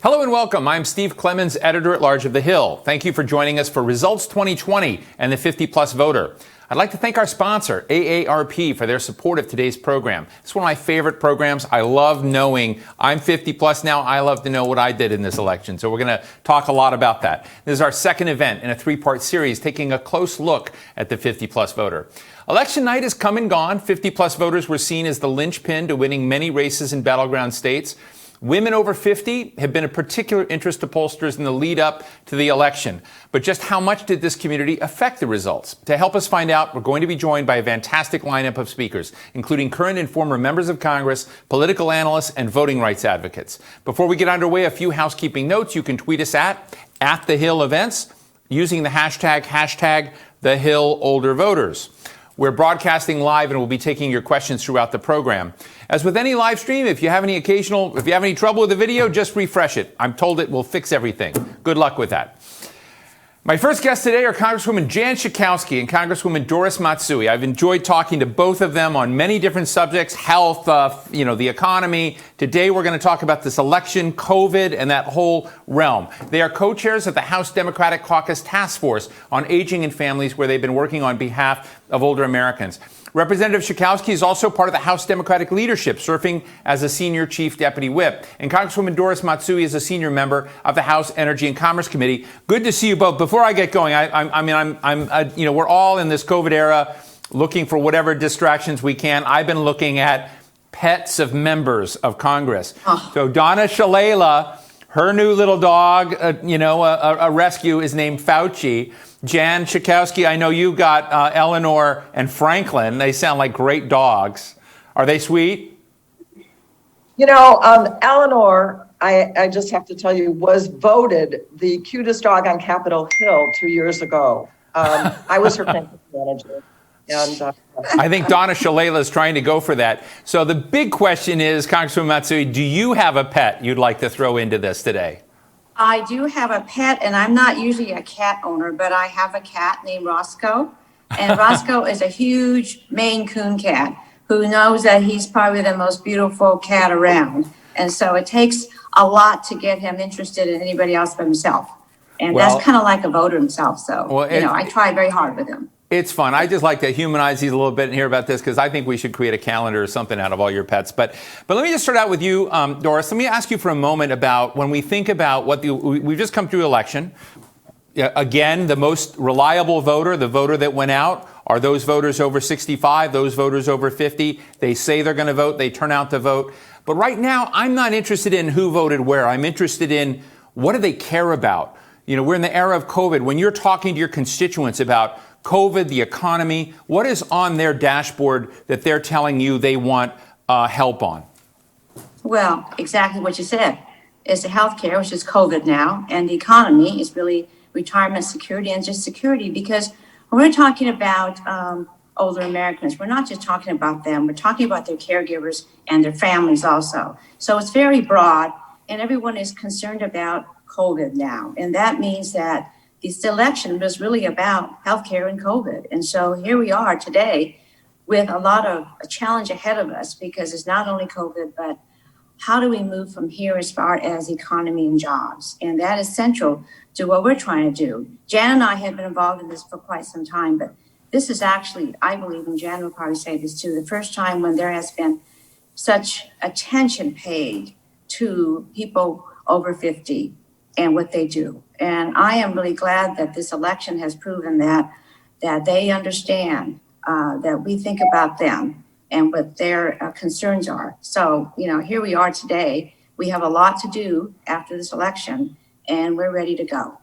Hello and welcome. I'm Steve Clemons, editor-at-large of The Hill. Thank you for joining us for Results 2020 and the 50-plus voter. I'd like to thank our sponsor, AARP, for their support of today's program. It's one of my favorite programs. I love knowing I'm 50-plus now. I love to know what I did in this election. So we're going to talk a lot about that. This is our second event in a three-part series taking a close look at the 50-plus voter. Election night has come and gone. 50-plus voters were seen as the linchpin to winning many races in battleground states. Women over 50 have been of particular interest to pollsters in the lead up to the election. But just how much did this community affect the results? To help us find out, we're going to be joined by a fantastic lineup of speakers, including current and former members of Congress, political analysts, and voting rights advocates. Before we get underway, a few housekeeping notes. You can tweet us at The Hill Events using the hashtag #TheHillOlderVoters. We're broadcasting live and we'll be taking your questions throughout the program. As with any live stream, if you have any trouble with the video, just refresh it. I'm told it will fix everything. Good luck with that. My first guests today are Congresswoman Jan Schakowsky and Congresswoman Doris Matsui. I've enjoyed talking to both of them on many different subjects, health, the economy. Today we're going to talk about this election, COVID, and that whole realm. They are co-chairs of the House Democratic Caucus Task Force on Aging and Families, where they've been working on behalf of older Americans. Representative Schakowsky is also part of the House Democratic leadership, serving as a senior chief deputy whip. And Congresswoman Doris Matsui is a senior member of the House Energy and Commerce Committee. Good to see you both. Before I get going, we're all in this COVID era looking for whatever distractions we can. I've been looking at pets of members of Congress. So Donna Shalala, her new little dog, a rescue, is named Fauci. Jan Schakowsky, I know you got Eleanor and Franklin. They sound like great dogs. Are they sweet? Eleanor, I just have to tell you, was voted the cutest dog on Capitol Hill 2 years ago. I was her campaign manager. And I think Donna Shalala is trying to go for that. So the big question is, Congresswoman Matsui, do you have a pet you'd like to throw into this today? I do have a pet, and I'm not usually a cat owner, but I have a cat named Roscoe. And Roscoe is a huge Maine Coon cat who knows that he's probably the most beautiful cat around. And so it takes a lot to get him interested in anybody else but himself. And that's kind of like a voter himself. So, I try very hard with him. It's fun. I just like to humanize these a little bit and hear about this because I think we should create a calendar or something out of all your pets. But let me just start out with you, Doris. Let me ask you for a moment about when we think about we've just come through election. Again, the most reliable voter, the voter that went out, are those voters over 65, those voters over 50. They say they're going to vote. They turn out to vote. But right now, I'm not interested in who voted where. I'm interested in what do they care about. We're in the era of COVID. When you're talking to your constituents about COVID, the economy, what is on their dashboard that they're telling you they want help on? Well, exactly what you said. It's the healthcare, which is COVID now, and the economy is really retirement security and just security. Because when we're talking about older Americans, we're not just talking about them, we're talking about their caregivers and their families also. So it's very broad, and everyone is concerned about COVID now. And that means that this election was really about healthcare and COVID. And so here we are today with a lot of a challenge ahead of us because it's not only COVID, but how do we move from here as far as economy and jobs? And that is central to what we're trying to do. Jan and I have been involved in this for quite some time, but this is actually, I believe, and Jan will probably say this too, the first time when there has been such attention paid to people over 50 and what they do. And I am really glad that this election has proven that they understand that we think about them and what their concerns are. So, here we are today. We have a lot to do after this election, and we're ready to go.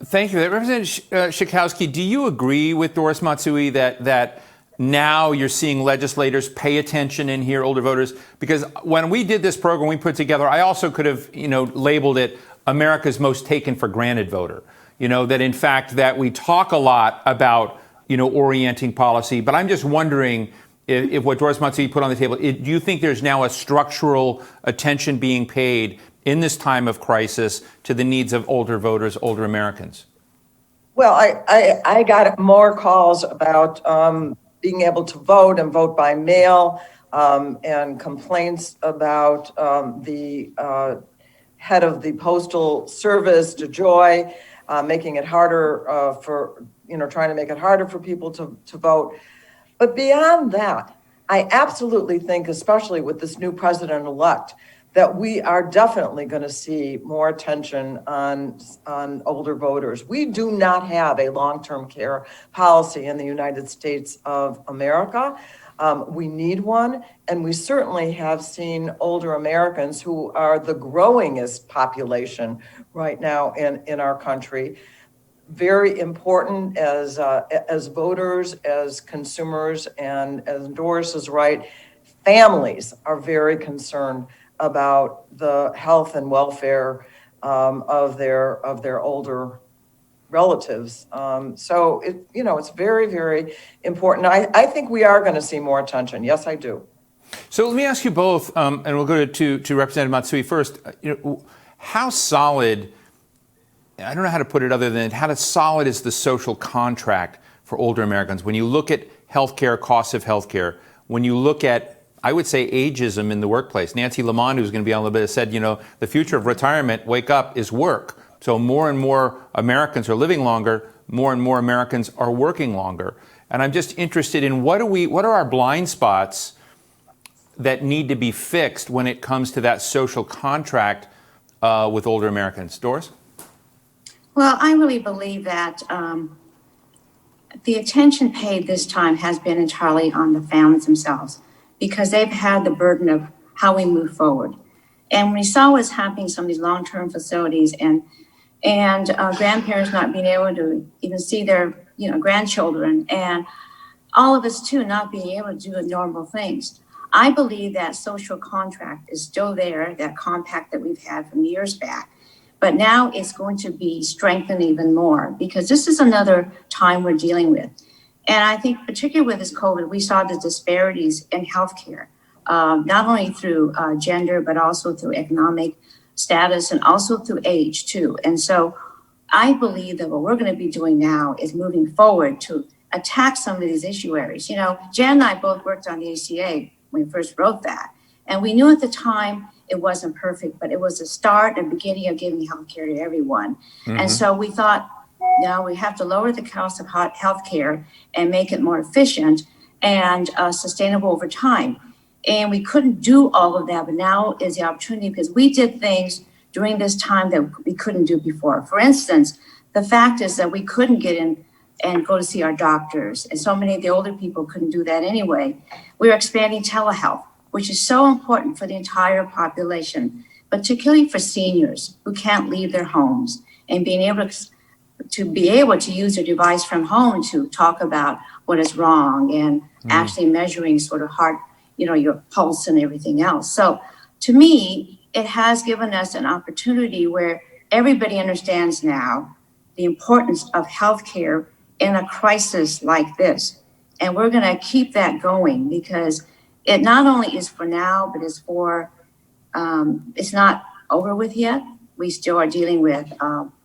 Thank you. Representative Schakowsky, do you agree with Doris Matsui that now you're seeing legislators pay attention in here, older voters? Because when we did this program we put together, I also could have, labeled it America's most taken for granted voter. That in fact that we talk a lot about, orienting policy. But I'm just wondering if what Doris Matsui put on the table, do you think there's now a structural attention being paid in this time of crisis to the needs of older voters, older Americans? Well, I got more calls about being able to vote and vote by mail, and complaints about the head of the Postal Service, DeJoy, making it harder trying to make it harder for people to vote. But beyond that, I absolutely think, especially with this new president-elect, that we are definitely going to see more attention on older voters. We do not have a long-term care policy in the United States of America. We need one, and we certainly have seen older Americans, who are the growingest population right now in our country, very important as voters, as consumers, and as Doris is right, families are very concerned about the health and welfare of their older relatives. So it's very, very important. I think we are going to see more attention. Yes, I do. So let me ask you both, and we'll go to Representative Matsui first. How solid, I don't know how to put it other than how solid is the social contract for older Americans? When you look at healthcare, costs of healthcare, when you look at, I would say, ageism in the workplace. Nancy Lamont, who's going to be on a little bit, said, the future of retirement, wake up, is work. So more and more Americans are living longer, more and more Americans are working longer. And I'm just interested in what are our blind spots that need to be fixed when it comes to that social contract with older Americans? Doris? Well, I really believe that the attention paid this time has been entirely on the families themselves, because they've had the burden of how we move forward. And when we saw what's happening in some of these long-term facilities and grandparents not being able to even see their grandchildren, and all of us too not being able to do the normal things, I believe that social contract is still there, that compact that we've had from years back. But now it's going to be strengthened even more, because this is another time we're dealing with. And I think particularly with this COVID, we saw the disparities in healthcare, not only through gender, but also through economic status and also through age too. And so I believe that what we're going to be doing now is moving forward to attack some of these issue areas. Jan and I both worked on the ACA when we first wrote that. And we knew at the time it wasn't perfect, but it was a start and beginning of giving healthcare to everyone. Mm-hmm. And so we thought, now we have to lower the cost of healthcare and make it more efficient and sustainable over time. And we couldn't do all of that, but now is the opportunity, because we did things during this time that we couldn't do before. For instance, the fact is that we couldn't get in and go to see our doctors, and so many of the older people couldn't do that anyway. We're expanding telehealth, which is so important for the entire population, particularly for seniors who can't leave their homes, and being able to use a device from home to talk about what is wrong and actually measuring sort of heart, your pulse and everything else. So to me, it has given us an opportunity where everybody understands now the importance of healthcare in a crisis like this. And we're going to keep that going, because it not only is for now, but it's not over with yet. We still are dealing with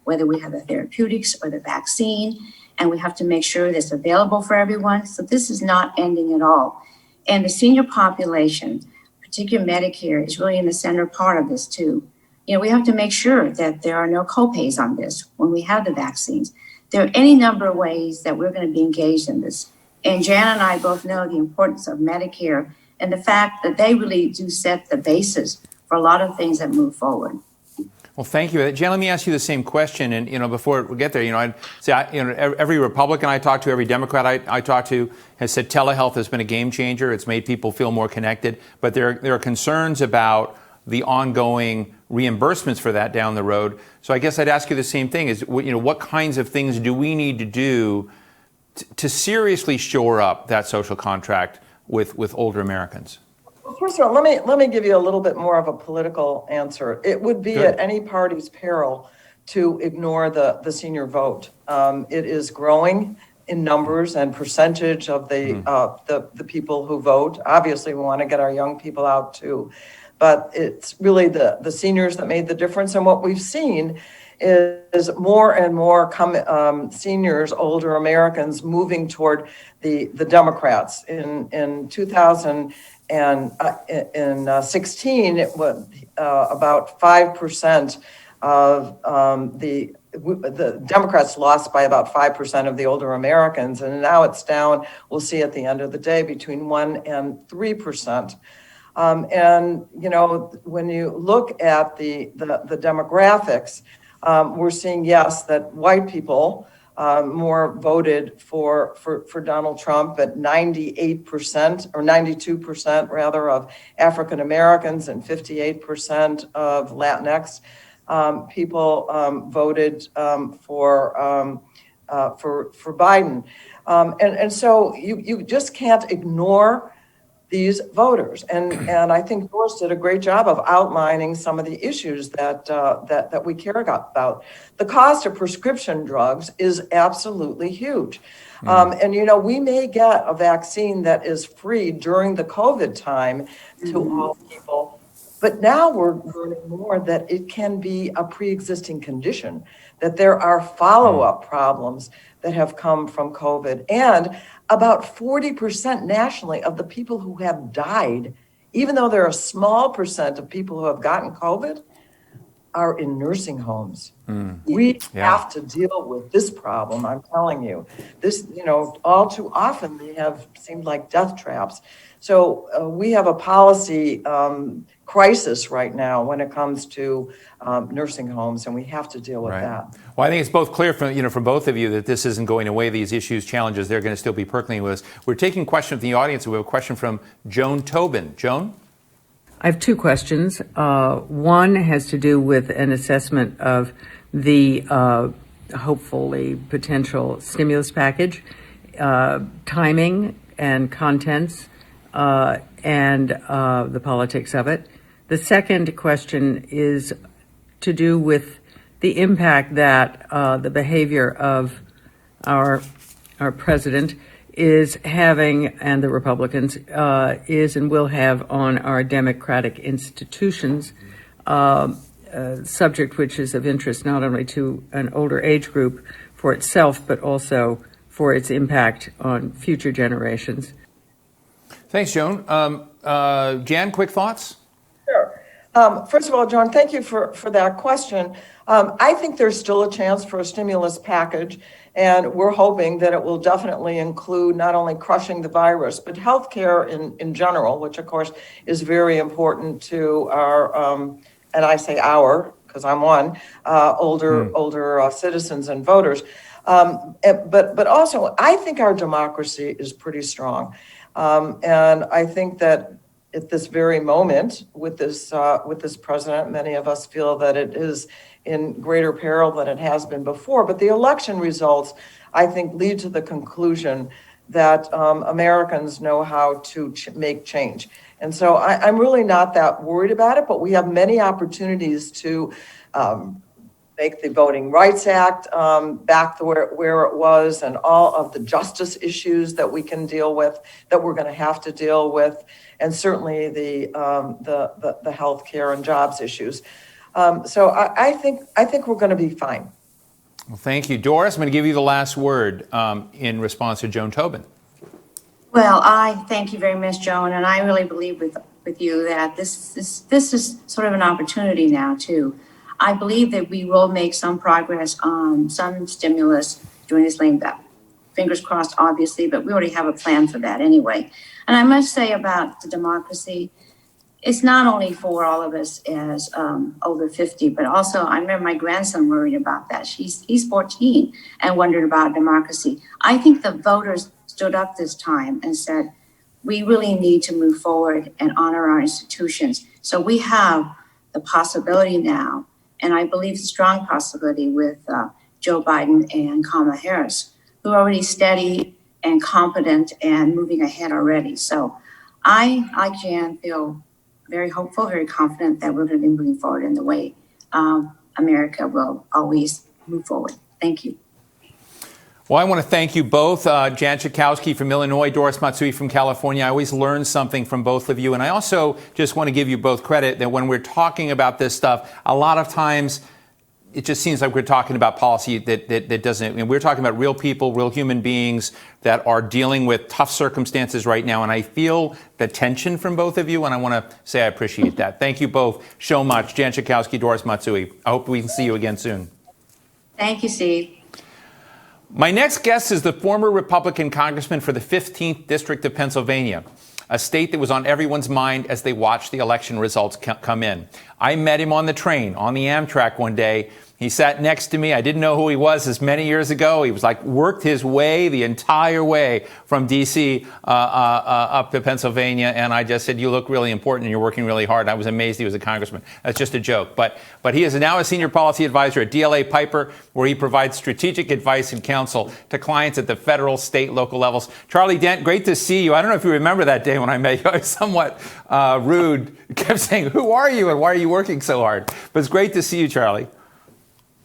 whether we have the therapeutics or the vaccine, and we have to make sure that's available for everyone. So this is not ending at all. And the senior population, particularly Medicare, is really in the center part of this too. We have to make sure that there are no copays on this when we have the vaccines. There are any number of ways that we're going to be engaged in this. And Jan and I both know the importance of Medicare and the fact that they really do set the basis for a lot of things that move forward. Well, thank you. Jan, let me ask you the same question. And, before we get there, I'd say, every Republican I talk to, every Democrat I talk to has said telehealth has been a game changer. It's made people feel more connected. But there are concerns about the ongoing reimbursements for that down the road. So I guess I'd ask you the same thing: is what kinds of things do we need to do to seriously shore up that social contract with older Americans? First of all, let me give you a little bit more of a political answer. It would be at any party's peril to ignore the senior vote. It is growing in numbers and percentage of the people who vote. Obviously, we want to get our young people out too, but it's really the seniors that made the difference. And what we've seen is more and more seniors, older Americans, moving toward the Democrats. In 2000 in 16, it was about 5% of the Democrats lost by about 5% of the older Americans, and now it's down, we'll see at the end of the day, between 1 and 3%. And, you know, when you look at the demographics, we're seeing, yes, that white people more voted for Donald Trump, at 98% or 92% rather of African Americans and 58% of Latinx people voted for Biden, and so you just can't ignore these voters, and I think Doris did a great job of outlining some of the issues that we care about. The cost of prescription drugs is absolutely huge, and you know, we may get a vaccine that is free during the COVID time to all people, but now we're learning more that it can be a pre-existing condition, that there are follow-up problems that have come from COVID, and about 40% nationally of the people who have died, even though there are a small percent of people who have gotten COVID, are in nursing homes. We have to deal with this problem, I'm telling you. This, you know, all too often they have seemed like death traps. So we have a policy crisis right now when it comes to nursing homes, and we have to deal with that. Well, I think it's both clear from both of you that this isn't going away. These issues, challenges, they're going to still be percolating with us. We're taking questions from the audience. We have a question from Joan Tobin. Joan? I have two questions. One has to do with an assessment of the hopefully potential stimulus package, timing and contents, and the politics of it. The second question is to do with the impact that the behavior of our president is having, and the Republicans, is and will have on our democratic institutions, subject which is of interest not only to an older age group for itself, but also for its impact on future generations. Thanks, Joan. Jan, quick thoughts? Sure. First of all, John, thank you for that question. I think there's still a chance for a stimulus package, and we're hoping that it will definitely include not only crushing the virus, but healthcare in general, which of course is very important to our, and I say our, because I'm one, older citizens and voters. But also, I think our democracy is pretty strong. And I think that at this very moment, with this president, many of us feel that it is in greater peril than it has been before. But the election results, I think, lead to the conclusion that Americans know how to make change. And so I'm really not that worried about it, but we have many opportunities to make the Voting Rights Act back to where it was, and all of the justice issues that we can deal with, that we're going to have to deal with, and certainly the health care and jobs issues. So I think we're going to be fine. Well, thank you. Doris, I'm going to give you the last word in response to Joan Tobin. Well, I thank you very much, Joan, and I really believe with you that this is sort of an opportunity now too. I believe that we will make some progress on some stimulus during this lame duck. Fingers crossed, obviously, but we already have a plan for that anyway. And I must say about the democracy, it's not only for all of us as over 50, but also I remember my grandson worried about that. He's 14 and wondered about democracy. I think the voters stood up this time and said, we really need to move forward and honor our institutions. So we have the possibility now, and I believe a strong possibility with Joe Biden and Kamala Harris, who are already steady and competent and moving ahead already. So I, like Jan, feel very hopeful, very confident that we're going to be moving forward in the way America will always move forward. Thank you. Well, I want to thank you both, Jan Schakowsky from Illinois, Doris Matsui from California. I always learn something from both of you. And I also just want to give you both credit that when we're talking about this stuff, a lot of times it just seems like we're talking about policy that doesn't. I mean, we're talking about real people, real human beings that are dealing with tough circumstances right now. And I feel the tension from both of you, and I want to say I appreciate that. Thank you both so much, Jan Schakowsky, Doris Matsui. I hope we can see you again soon. Thank you, Steve. My next guest is the former Republican congressman for the 15th District of Pennsylvania, a state that was on everyone's mind as they watched the election results come in. I met him on the train, on the Amtrak one day. He sat next to me. I didn't know who he was as many years ago. He was worked his way the entire way from D.C. Up to Pennsylvania. And I just said, you look really important and you're working really hard. And I was amazed he was a congressman. That's just a joke. But he is now a senior policy advisor at DLA Piper, where he provides strategic advice and counsel to clients at the federal, state, local levels. Charlie Dent, great to see you. I don't know if you remember that day when I met you. I was somewhat rude. I kept saying, who are you and why are you working so hard? But it's great to see you, Charlie.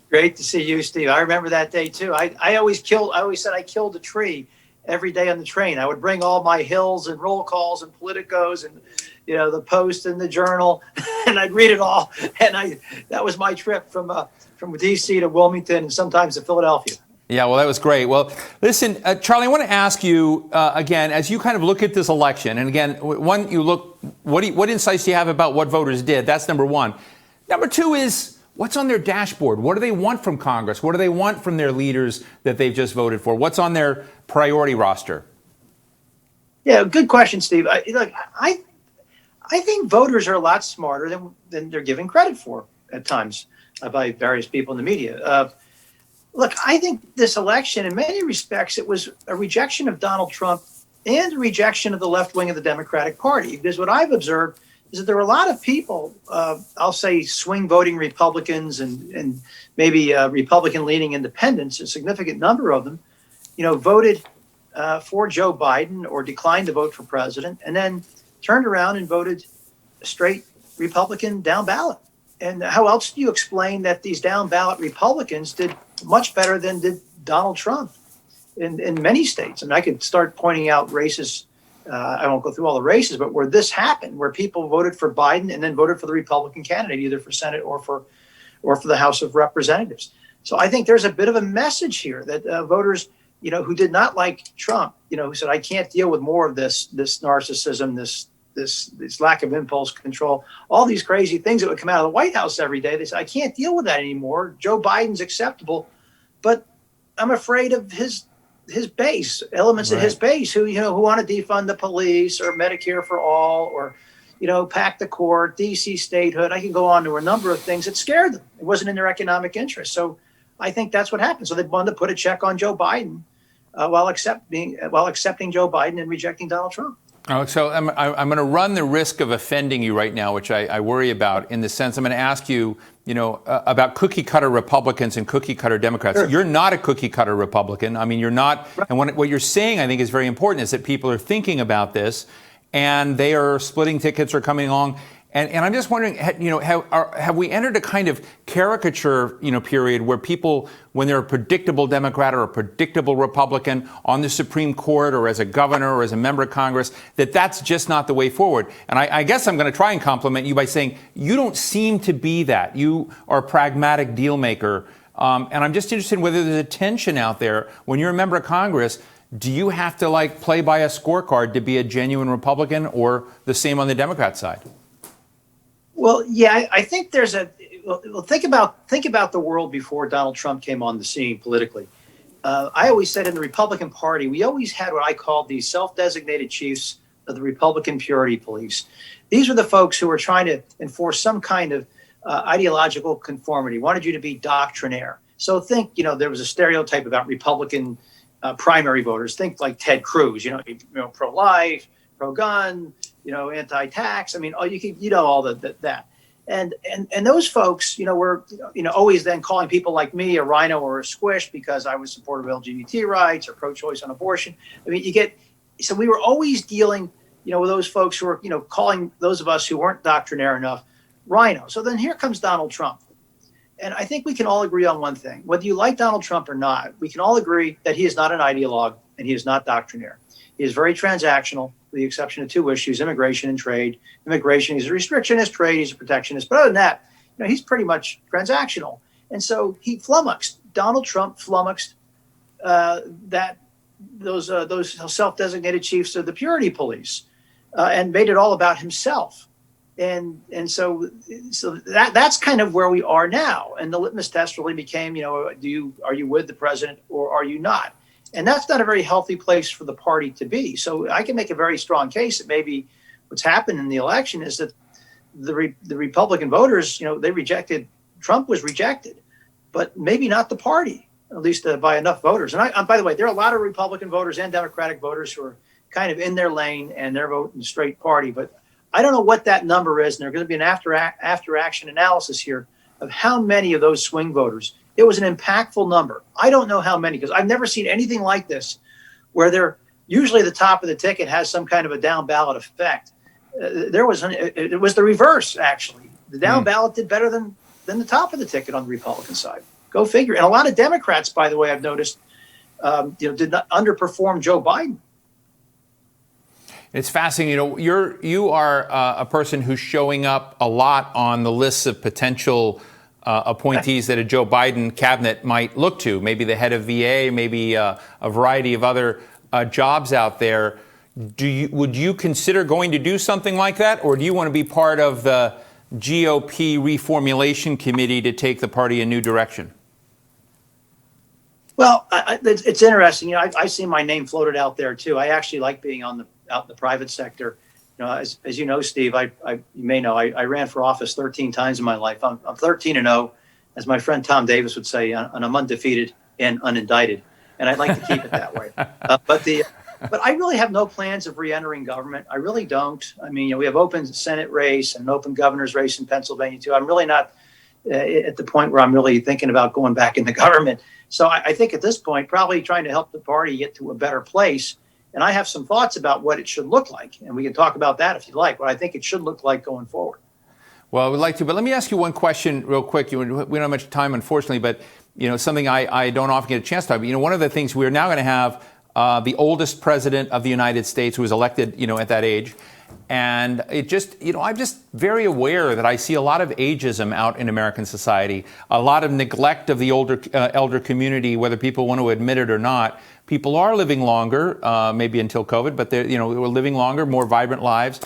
Great to see you, Steve. I remember that day too. I always said I killed a tree every day on the train. I would bring all my Hills and roll calls and Politicos and, the Post and the Journal, and I'd read it all. And that was my trip from DC to Wilmington and sometimes to Philadelphia. Yeah, well, that was great. Well, listen, Charlie, I want to ask you again, as you kind of look at this election, and again, one, what insights do you have about what voters did? That's number one. Number two is, what's on their dashboard? What do they want from Congress? What do they want from their leaders that they've just voted for? What's on their priority roster? Yeah, good question, Steve. I think voters are a lot smarter than they're given credit for at times by various people in the media. Look, I think this election, in many respects, it was a rejection of Donald Trump and a rejection of the left wing of the Democratic Party. Because what I've observed is that there were a lot of people, I'll say swing voting Republicans and maybe Republican leaning independents, a significant number of them, voted for Joe Biden or declined to vote for president, and then turned around and voted straight Republican down ballot. And how else do you explain that these down ballot Republicans did much better than did Donald Trump in many states? And I could start pointing out races. I won't go through all the races, but where this happened, where people voted for Biden and then voted for the Republican candidate, either for Senate or for the House of Representatives. So I think there's a bit of a message here that voters, who did not like Trump, who said, I can't deal with more of this narcissism, this lack of impulse control, all these crazy things that would come out of the White House every day. They said, I can't deal with that anymore. Joe Biden's acceptable, but I'm afraid of his base, elements of his base who want to defund the police or Medicare for all or, pack the court, DC statehood. I can go on to a number of things that scared them. It wasn't in their economic interest. So I think that's what happened. So they wanted to put a check on Joe Biden while accepting Joe Biden and rejecting Donald Trump. Oh, so I'm going to run the risk of offending you right now, which I worry about, in the sense I'm going to ask you, about cookie cutter Republicans and cookie cutter Democrats. Sure. You're not a cookie cutter Republican. I mean, you're not. Right. And what you're saying, I think, is very important, is that people are thinking about this and they are splitting tickets or coming along. And I'm just wondering, have we entered a kind of caricature, period where people, when they're a predictable Democrat or a predictable Republican on the Supreme Court or as a governor or as a member of Congress, that's just not the way forward? And I guess I'm going to try and compliment you by saying you don't seem to be that. You are a pragmatic deal maker. And I'm just interested in whether there's a tension out there when you're a member of Congress. Do you have to play by a scorecard to be a genuine Republican, or the same on the Democrat side? Well, yeah, I think there's think about the world before Donald Trump came on the scene politically. I always said in the Republican Party, we always had what I called the self-designated chiefs of the Republican purity police. These are the folks who were trying to enforce some kind of ideological conformity, wanted you to be doctrinaire. So think, there was a stereotype about Republican primary voters. Think like Ted Cruz, pro-life, pro-gun, anti-tax. I mean, all that. And those folks, were, always then calling people like me a rhino or a squish because I was supportive of LGBT rights or pro-choice on abortion. I mean, so we were always dealing, with those folks who were, calling those of us who weren't doctrinaire enough rhino. So then here comes Donald Trump. And I think we can all agree on one thing. Whether you like Donald Trump or not, we can all agree that he is not an ideologue and he is not doctrinaire. He is very transactional, with the exception of two issues, immigration and trade. Immigration, he's a restrictionist. Trade, he's a protectionist. But other than that, he's pretty much transactional. And so Donald Trump flummoxed those self-designated chiefs of the purity police and made it all about himself. And so that's kind of where we are now. And the litmus test really became, are you with the president or are you not? And that's not a very healthy place for the party to be. So I can make a very strong case that maybe what's happened in the election is that the Republican voters, Trump was rejected, but maybe not the party, at least by enough voters. And by the way, there are a lot of Republican voters and Democratic voters who are kind of in their lane and they're voting straight party. But I don't know what that number is. And there's going to be an after action analysis here of how many of those swing voters. It was an impactful number. I don't know how many, because I've never seen anything like this where they're usually the top of the ticket has some kind of a down ballot effect. It was the reverse, actually. The down ballot did better than the top of the ticket on the Republican side. Go figure. And a lot of Democrats, by the way, I've noticed, did not underperform Joe Biden. It's fascinating. You are a person who's showing up a lot on the lists of potential appointees that a Joe Biden cabinet might look to. Maybe the head of VA, maybe a variety of other jobs out there. Would you consider going to do something like that, or do you want to be part of the GOP reformulation committee to take the party a new direction? Well, it's interesting. I see my name floated out there too. I actually like being out in the private sector. As you know, Steve, you may know, I ran for office 13 times in my life. I'm 13-0, as my friend Tom Davis would say, and I'm undefeated and unindicted. And I'd like to keep it that way. But I really have no plans of re-entering government. I really don't. I mean, we have open Senate race and an open governor's race in Pennsylvania too. I'm really not at the point where I'm really thinking about going back into government. So I think at this point, probably trying to help the party get to a better place. And I have some thoughts about what it should look like. And we can talk about that if you like, what I think it should look like going forward. Well, I would like to, but let me ask you one question real quick. We don't have much time, unfortunately, but something I don't often get a chance to talk about. One of the things we're now going to have the oldest president of the United States who was elected, at that age. And it just, I'm just very aware that I see a lot of ageism out in American society, a lot of neglect of the elder community, whether people want to admit it or not. People are living longer, maybe until COVID, but we're living longer, more vibrant lives.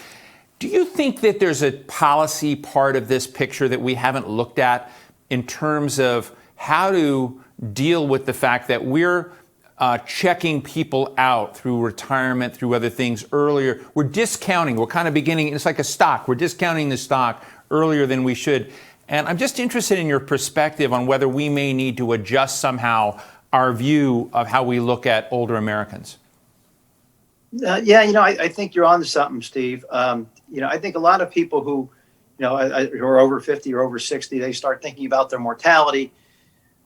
Do you think that there's a policy part of this picture that we haven't looked at in terms of how to deal with the fact that we're checking people out through retirement, through other things earlier? We're discounting. We're kind of beginning. It's like a stock. We're discounting the stock earlier than we should. And I'm just interested in your perspective on whether we may need to adjust somehow our view of how we look at older Americans. I think you're on to something, Steve. I think a lot of people who are over 50 or over 60, they start thinking about their mortality.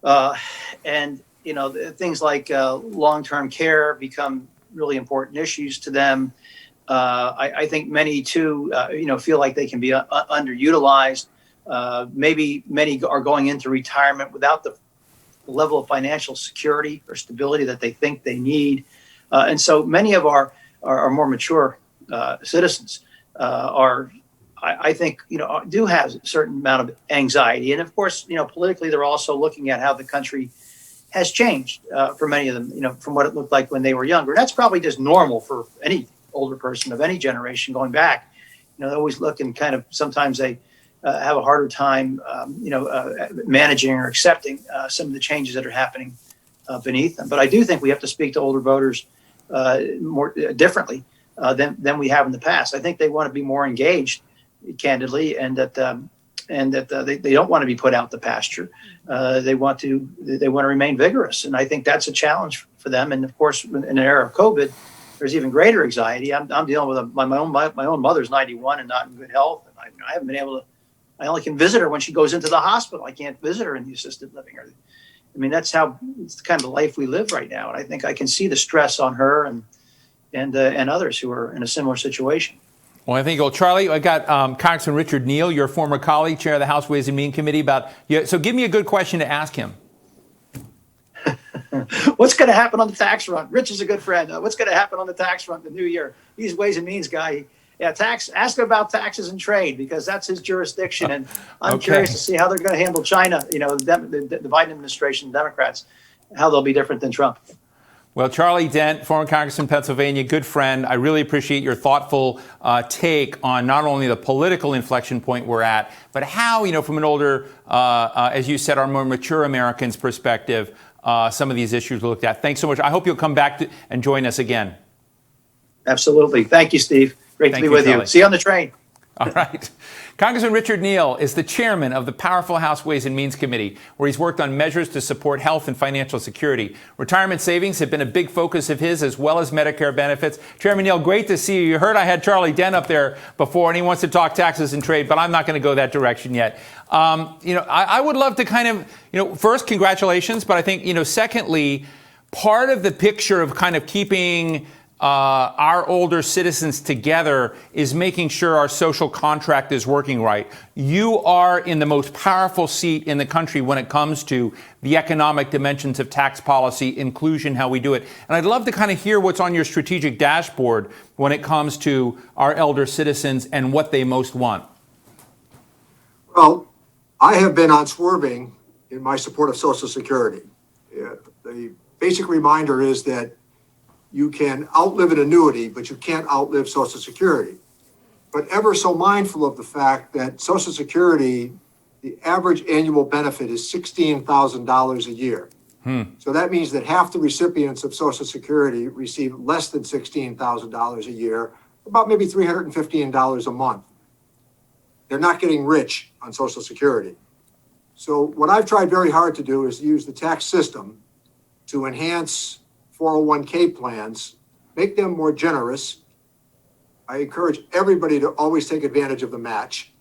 And things like long-term care become really important issues to them. I think many, too, feel like they can be underutilized. Maybe many are going into retirement without the level of financial security or stability that they think they need. And so many of our more mature citizens I think, do have a certain amount of anxiety. And of course, politically, they're also looking at how the country has changed for many of them, from what it looked like when they were younger. That's probably just normal for any older person of any generation going back. They always look and kind of sometimes they have a harder time, managing or accepting some of the changes that are happening beneath them. But I do think we have to speak to older voters more differently than we have in the past. I think they want to be more engaged, candidly, and that they don't want to be put out the pasture. They want to remain vigorous, and I think that's a challenge for them. And of course, in an era of COVID, there's even greater anxiety. I'm dealing with my own mother's 91 and not in good health, and I haven't been able to. I only can visit her when she goes into the hospital. I can't visit her in the assisted living. It's the kind of life we live right now, and I think I can see the stress on her and others who are in a similar situation. Well, I think, Charlie, I got Congressman Richard Neal, your former colleague, chair of the House Ways and Means Committee, so give me a good question to ask him. What's going to happen on the tax front? Rich is a good friend. What's going to happen on the tax front the new year? He's Ways and Means guy. Yeah, ask him about taxes and trade, because that's his jurisdiction. And I'm Okay. curious to see how they're going to handle China, the Biden administration, Democrats, how they'll be different than Trump. Well, Charlie Dent, former congressman from Pennsylvania, good friend. I really appreciate your thoughtful take on not only the political inflection point we're at, but how, from an older, as you said, our more mature Americans' perspective, some of these issues are looked at. Thanks so much. I hope you'll come back and join us again. Absolutely. Thank you, Steve. Great to be with you. See you on the train. All right. Congressman Richard Neal is the chairman of the powerful House Ways and Means Committee, where he's worked on measures to support health and financial security. Retirement savings have been a big focus of his, as well as Medicare benefits. Chairman Neal, great to see you. You heard I had Charlie Dent up there before, and he wants to talk taxes and trade, but I'm not going to go that direction yet. I would love to kind of, first, congratulations, but I think, secondly, part of the picture of kind of keeping our older citizens together is making sure our social contract is working right. You are in the most powerful seat in the country when it comes to the economic dimensions of tax policy, inclusion, how we do it. And I'd love to kind of hear what's on your strategic dashboard when it comes to our elder citizens and what they most want. Well, I have been unswerving in my support of Social Security. The basic reminder is that you can outlive an annuity, but you can't outlive Social Security. But ever so mindful of the fact that Social Security, the average annual benefit is $16,000 a year. So that means that half the recipients of Social Security receive less than $16,000 a year, about maybe $315 a month. They're not getting rich on Social Security. So what I've tried very hard to do is use the tax system to enhance 401k plans, make them more generous. I encourage everybody to always take advantage of the match,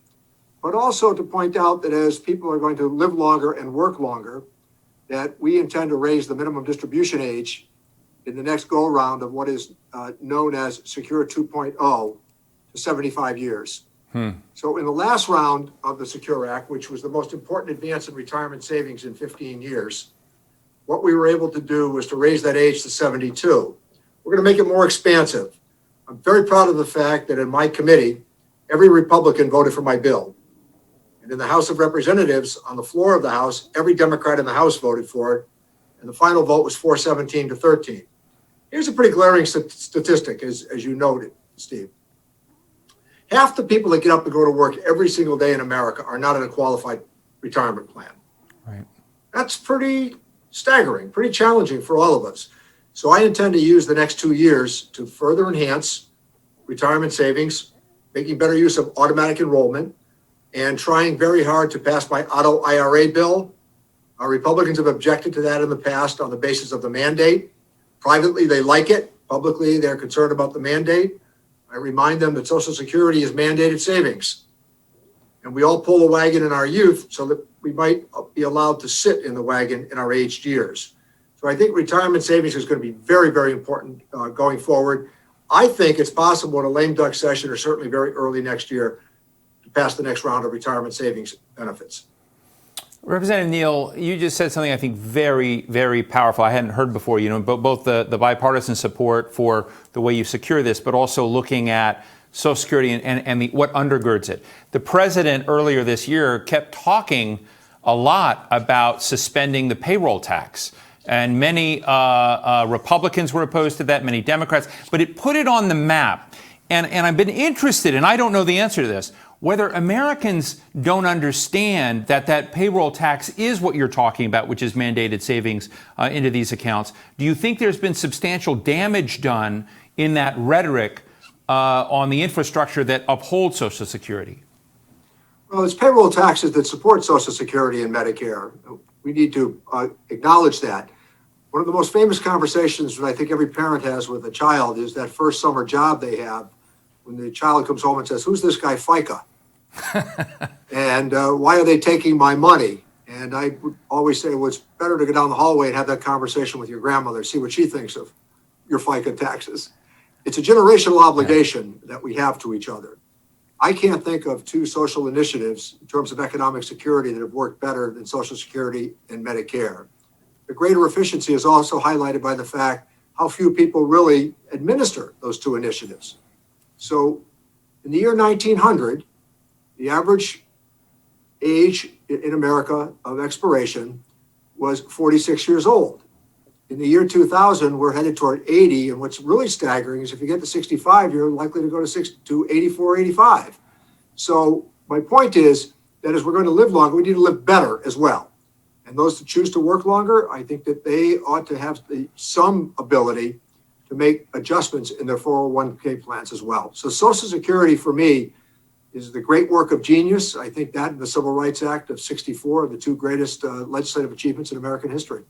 but also to point out that as people are going to live longer and work longer, that we intend to raise the minimum distribution age in the next go around of what is known as Secure 2.0 to 75 years. So in the last round of the Secure Act, which was the most important advance in retirement savings in 15 years, what we were able to do was to raise that age to 72. We're going to make it more expansive. I'm very proud of the fact that in my committee, every Republican voted for my bill. And in the House of Representatives, on the floor of the House, every Democrat in the House voted for it. And the final vote was 417 to 13. Here's a pretty glaring statistic, as you noted, Steve. Half the people that get up and go to work every single day in America are not in a qualified retirement plan. Right. That's pretty staggering, pretty challenging for all of us. So I intend to use the next 2 years to further enhance retirement savings, making better use of automatic enrollment, and trying very hard to pass my auto IRA bill. Our Republicans have objected to that in the past on the basis of the mandate. Privately, they like it. Publicly, they're concerned about the mandate. I remind them that Social Security is mandated savings. And we all pull a wagon in our youth so that we might be allowed to sit in the wagon in our aged years. So I think retirement savings is going to be very, very important going forward. I think it's possible in a lame duck session, or certainly very early next year, to pass the next round of retirement savings benefits. Representative Neal, you just said something I think very, very powerful. I hadn't heard before, both the bipartisan support for the way you secure this, but also looking at Social Security and what undergirds it. The president earlier this year kept talking a lot about suspending the payroll tax. And many Republicans were opposed to that, many Democrats, but it put it on the map. And I've been interested, and I don't know the answer to this, whether Americans don't understand that payroll tax is what you're talking about, which is mandated savings into these accounts. Do you think there's been substantial damage done in that rhetoric on the infrastructure that upholds Social Security? Well, it's payroll taxes that support Social Security and Medicare. We need to acknowledge that. One of the most famous conversations that I think every parent has with a child is that first summer job they have when the child comes home and says, "Who's this guy FICA? And why are they taking my money?" And I would always say, well, it's better to go down the hallway and have that conversation with your grandmother, see what she thinks of your FICA taxes. It's a generational obligation that we have to each other. I can't think of two social initiatives in terms of economic security that have worked better than Social Security and Medicare. The greater efficiency is also highlighted by the fact how few people really administer those two initiatives. So In the year 1900, the average age in America of expiration was 46 years old. In the year 2000, we're headed toward 80. And what's really staggering is if you get to 65, you're likely to go to 84, 85. So my point is that as we're going to live longer, we need to live better as well. And those that choose to work longer, I think that they ought to have some ability to make adjustments in their 401k plans as well. So Social Security for me is the great work of genius. I think that and the Civil Rights Act of '64 are the two greatest legislative achievements in American history.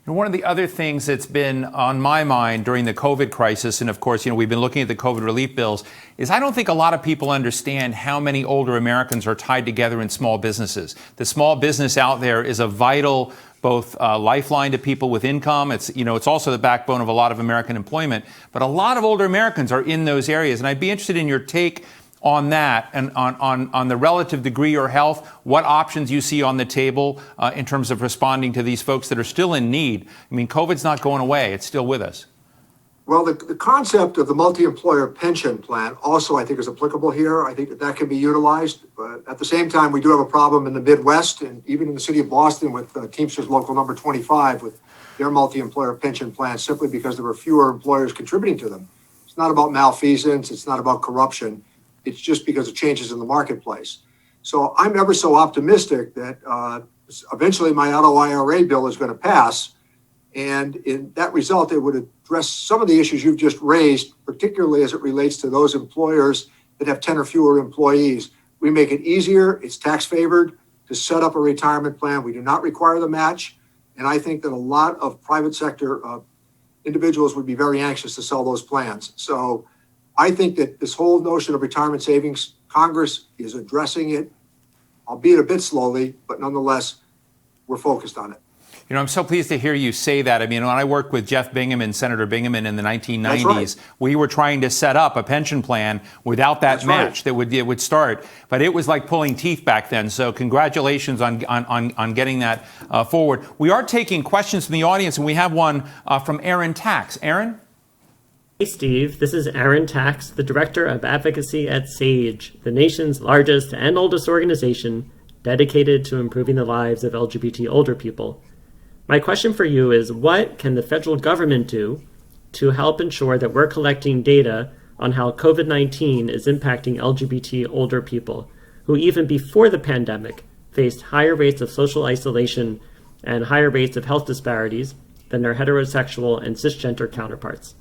And one of the other things that's been on my mind during the COVID crisis, and of course, we've been looking at the COVID relief bills, is I don't think a lot of people understand how many older Americans are tied together in small businesses. The small business out there is a vital both lifeline to people with income. It's also the backbone of a lot of American employment. But a lot of older Americans are in those areas, and I'd be interested in your take on that and on the relative degree or health, what options you see on the table in terms of responding to these folks that are still in need. I mean, COVID's not going away. It's still with us. Well, the concept of the multi-employer pension plan also, I think, is applicable here. I think that can be utilized. But at the same time, we do have a problem in the Midwest and even in the city of Boston with Teamsters Local Number 25 with their multi-employer pension plan simply because there were fewer employers contributing to them. It's not about malfeasance. It's not about corruption. It's just because of changes in the marketplace. So I'm ever so optimistic that eventually my auto IRA bill is going to pass. And in that result, it would address some of the issues you've just raised, particularly as it relates to those employers that have 10 or fewer employees. We make it easier, it's tax favored to set up a retirement plan. We do not require the match. And I think that a lot of private sector individuals would be very anxious to sell those plans. So I think that this whole notion of retirement savings, Congress is addressing it, albeit a bit slowly, but nonetheless, we're focused on it. I'm so pleased to hear you say that. I mean, when I worked with Jeff Bingaman, Senator Bingaman in the 1990s, right. We were trying to set up a pension plan without that That's match right. that would start. But it was like pulling teeth back then. So congratulations on getting that forward. We are taking questions from the audience, and we have one from Aaron Tax. Aaron? Hey Steve, this is Aaron Tax, the Director of Advocacy at SAGE, the nation's largest and oldest organization dedicated to improving the lives of LGBT older people. My question for you is, what can the federal government do to help ensure that we're collecting data on how COVID-19 is impacting LGBT older people who even before the pandemic faced higher rates of social isolation and higher rates of health disparities than their heterosexual and cisgender counterparts?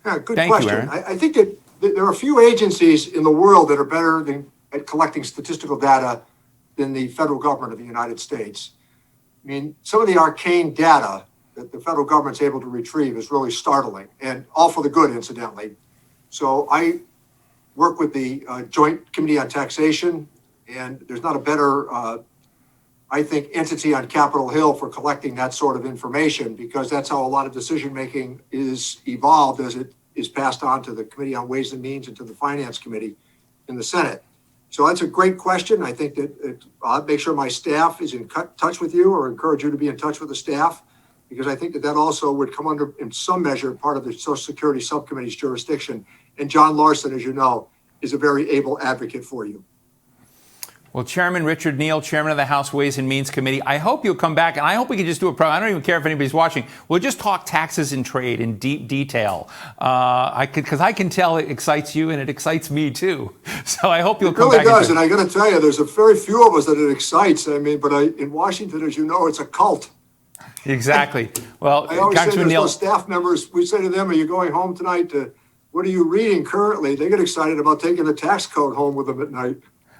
Yeah, good Thank you, question. Aaron. I think that there are a few agencies in the world that are better at collecting statistical data than the federal government of the United States. I mean, some of the arcane data that the federal government's able to retrieve is really startling, and all for the good, incidentally. So I work with the Joint Committee on Taxation, and there's not a better, I think, entity on Capitol Hill for collecting that sort of information, because that's how a lot of decision-making is evolved as it is passed on to the Committee on Ways and Means and to the Finance Committee in the Senate. So that's a great question. I think that I'll make sure my staff is in touch with you, or encourage you to be in touch with the staff, because I think that also would come under, in some measure, part of the Social Security Subcommittee's jurisdiction. And John Larson, as you know, is a very able advocate for you. Well, Chairman Richard Neal, Chairman of the House Ways and Means Committee, I hope you'll come back, and I hope we can just do a program. I don't even care if anybody's watching. We'll just talk taxes and trade in deep detail. Because I can tell it excites you, and it excites me, too. So I hope you'll come back. It really does, and I got to tell you, there's a very few of us that it excites. I mean, but in Washington, as you know, it's a cult. Exactly. Well, I always say Congressman there's Neal, those staff members, we say to them, are you going home tonight what are you reading currently? They get excited about taking the tax code home with them at night.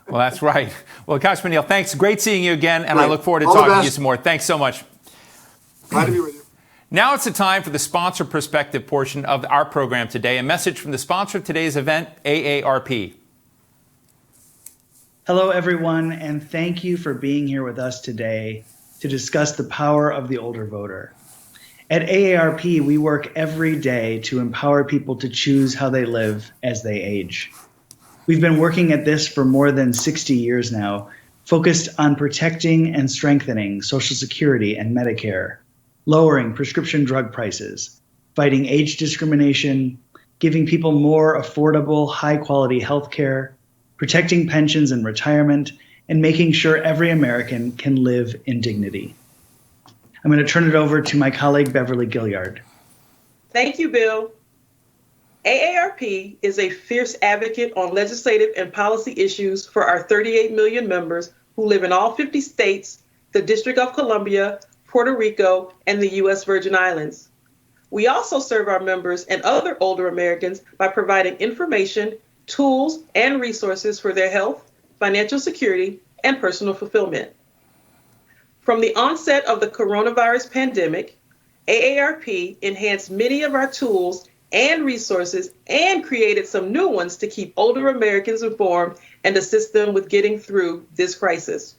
well, that's right. Well, Congressman Neal, thanks. Great seeing you again, and I Great. look forward to All the talking to you best. some more. Thanks so much. Glad to be with you. Now it's the time for the sponsor perspective portion of our program today. A message from the sponsor of today's event, AARP. Hello, everyone, and thank you for being here with us today to discuss the power of the older voter. At AARP, we work every day to empower people to choose how they live as they age. We've been working at this for more than 60 years now, focused on protecting and strengthening Social Security and Medicare, lowering prescription drug prices, fighting age discrimination, giving people more affordable, high-quality health care, protecting pensions and retirement, and making sure every American can live in dignity. I'm going to turn it over to my colleague, Beverly Gilliard. Thank you, Bill. AARP is a fierce advocate on legislative and policy issues for our 38 million members who live in all 50 states, the District of Columbia, Puerto Rico, and the U.S. Virgin Islands. We also serve our members and other older Americans by providing information, tools, and resources for their health, financial security, and personal fulfillment. From the onset of the coronavirus pandemic, AARP enhanced many of our tools and resources and created some new ones to keep older Americans informed and assist them with getting through this crisis.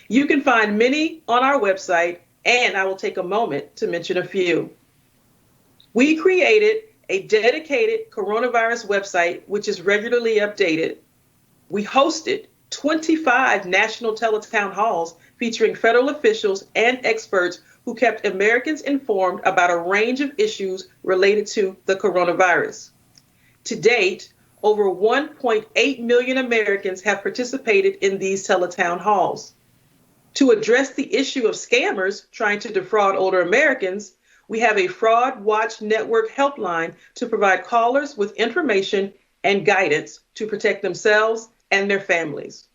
You can find many on our website, and I will take a moment to mention a few. We created a dedicated coronavirus website, which is regularly updated. We hosted 25 national teletown halls featuring federal officials and experts who kept Americans informed about a range of issues related to the coronavirus. To date, over 1.8 million Americans have participated in these teletown halls. To address the issue of scammers trying to defraud older Americans, we have a Fraud Watch Network helpline to provide callers with information and guidance to protect themselves and their families.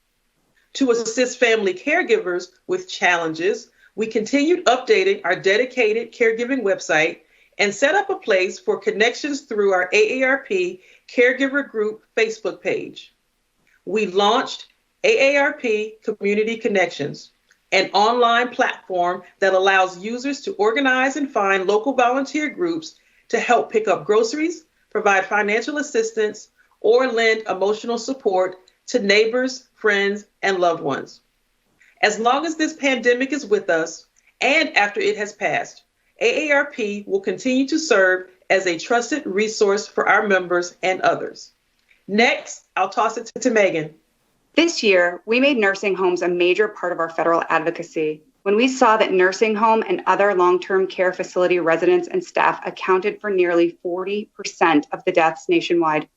To assist family caregivers with challenges, we continued updating our dedicated caregiving website and set up a place for connections through our AARP Caregiver Group Facebook page. We launched AARP Community Connections, an online platform that allows users to organize and find local volunteer groups to help pick up groceries, provide financial assistance, or lend emotional support to neighbors, friends, and loved ones. As long as this pandemic is with us and after it has passed, AARP will continue to serve as a trusted resource for our members and others. Next, I'll toss it to Megan. This year, we made nursing homes a major part of our federal advocacy when we saw that nursing home and other long-term care facility residents and staff accounted for nearly 40% of the deaths nationwide.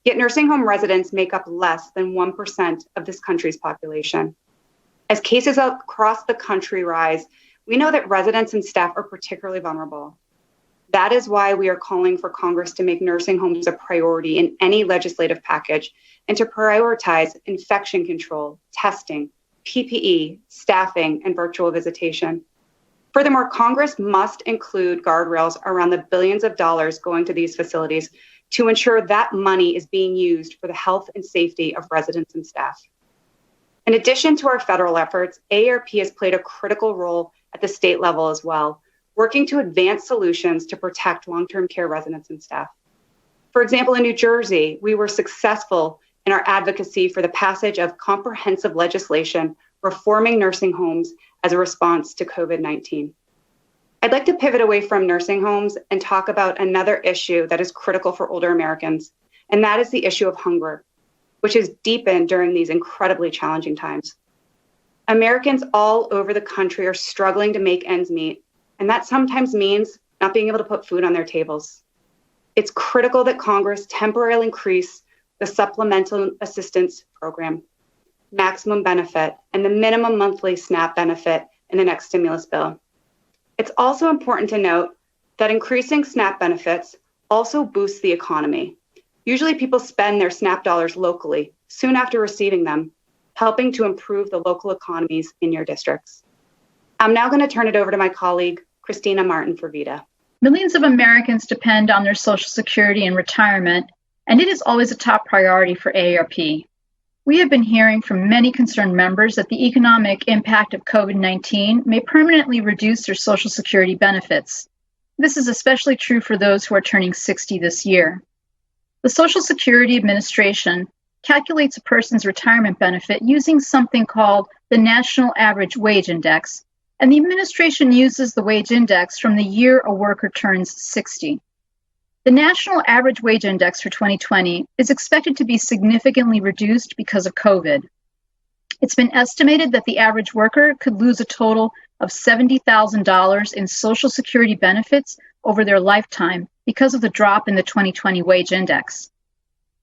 Yet nursing home residents make up less than 1% of this country's population. As cases across the country rise, we know that residents and staff are particularly vulnerable. That is why we are calling for Congress to make nursing homes a priority in any legislative package and to prioritize infection control, testing, PPE, staffing, and virtual visitation. Furthermore, Congress must include guardrails around the billions of dollars going to these facilities to ensure that money is being used for the health and safety of residents and staff. In addition to our federal efforts, AARP has played a critical role at the state level as well, working to advance solutions to protect long-term care residents and staff. For example, in New Jersey, we were successful in our advocacy for the passage of comprehensive legislation reforming nursing homes as a response to COVID-19. I'd like to pivot away from nursing homes and talk about another issue that is critical for older Americans, and that is the issue of hunger, which has deepened during these incredibly challenging times. Americans all over the country are struggling to make ends meet, and that sometimes means not being able to put food on their tables. It's critical that Congress temporarily increase the Supplemental Assistance Program, maximum benefit, and the minimum monthly SNAP benefit in the next stimulus bill. It's also important to note that increasing SNAP benefits also boosts the economy. Usually people spend their SNAP dollars locally soon after receiving them, helping to improve the local economies in your districts. I'm now going to turn it over to my colleague, Christina Martin for VITA. Millions of Americans depend on their Social Security and retirement, and it is always a top priority for AARP. We have been hearing from many concerned members that the economic impact of COVID-19 may permanently reduce their Social Security benefits. This is especially true for those who are turning 60 this year. The Social Security Administration calculates a person's retirement benefit using something called the National Average Wage Index, and the administration uses the wage index from the year a worker turns 60. The National Average Wage Index for 2020 is expected to be significantly reduced because of COVID. It's been estimated that the average worker could lose a total of $70,000 in Social Security benefits over their lifetime because of the drop in the 2020 wage index.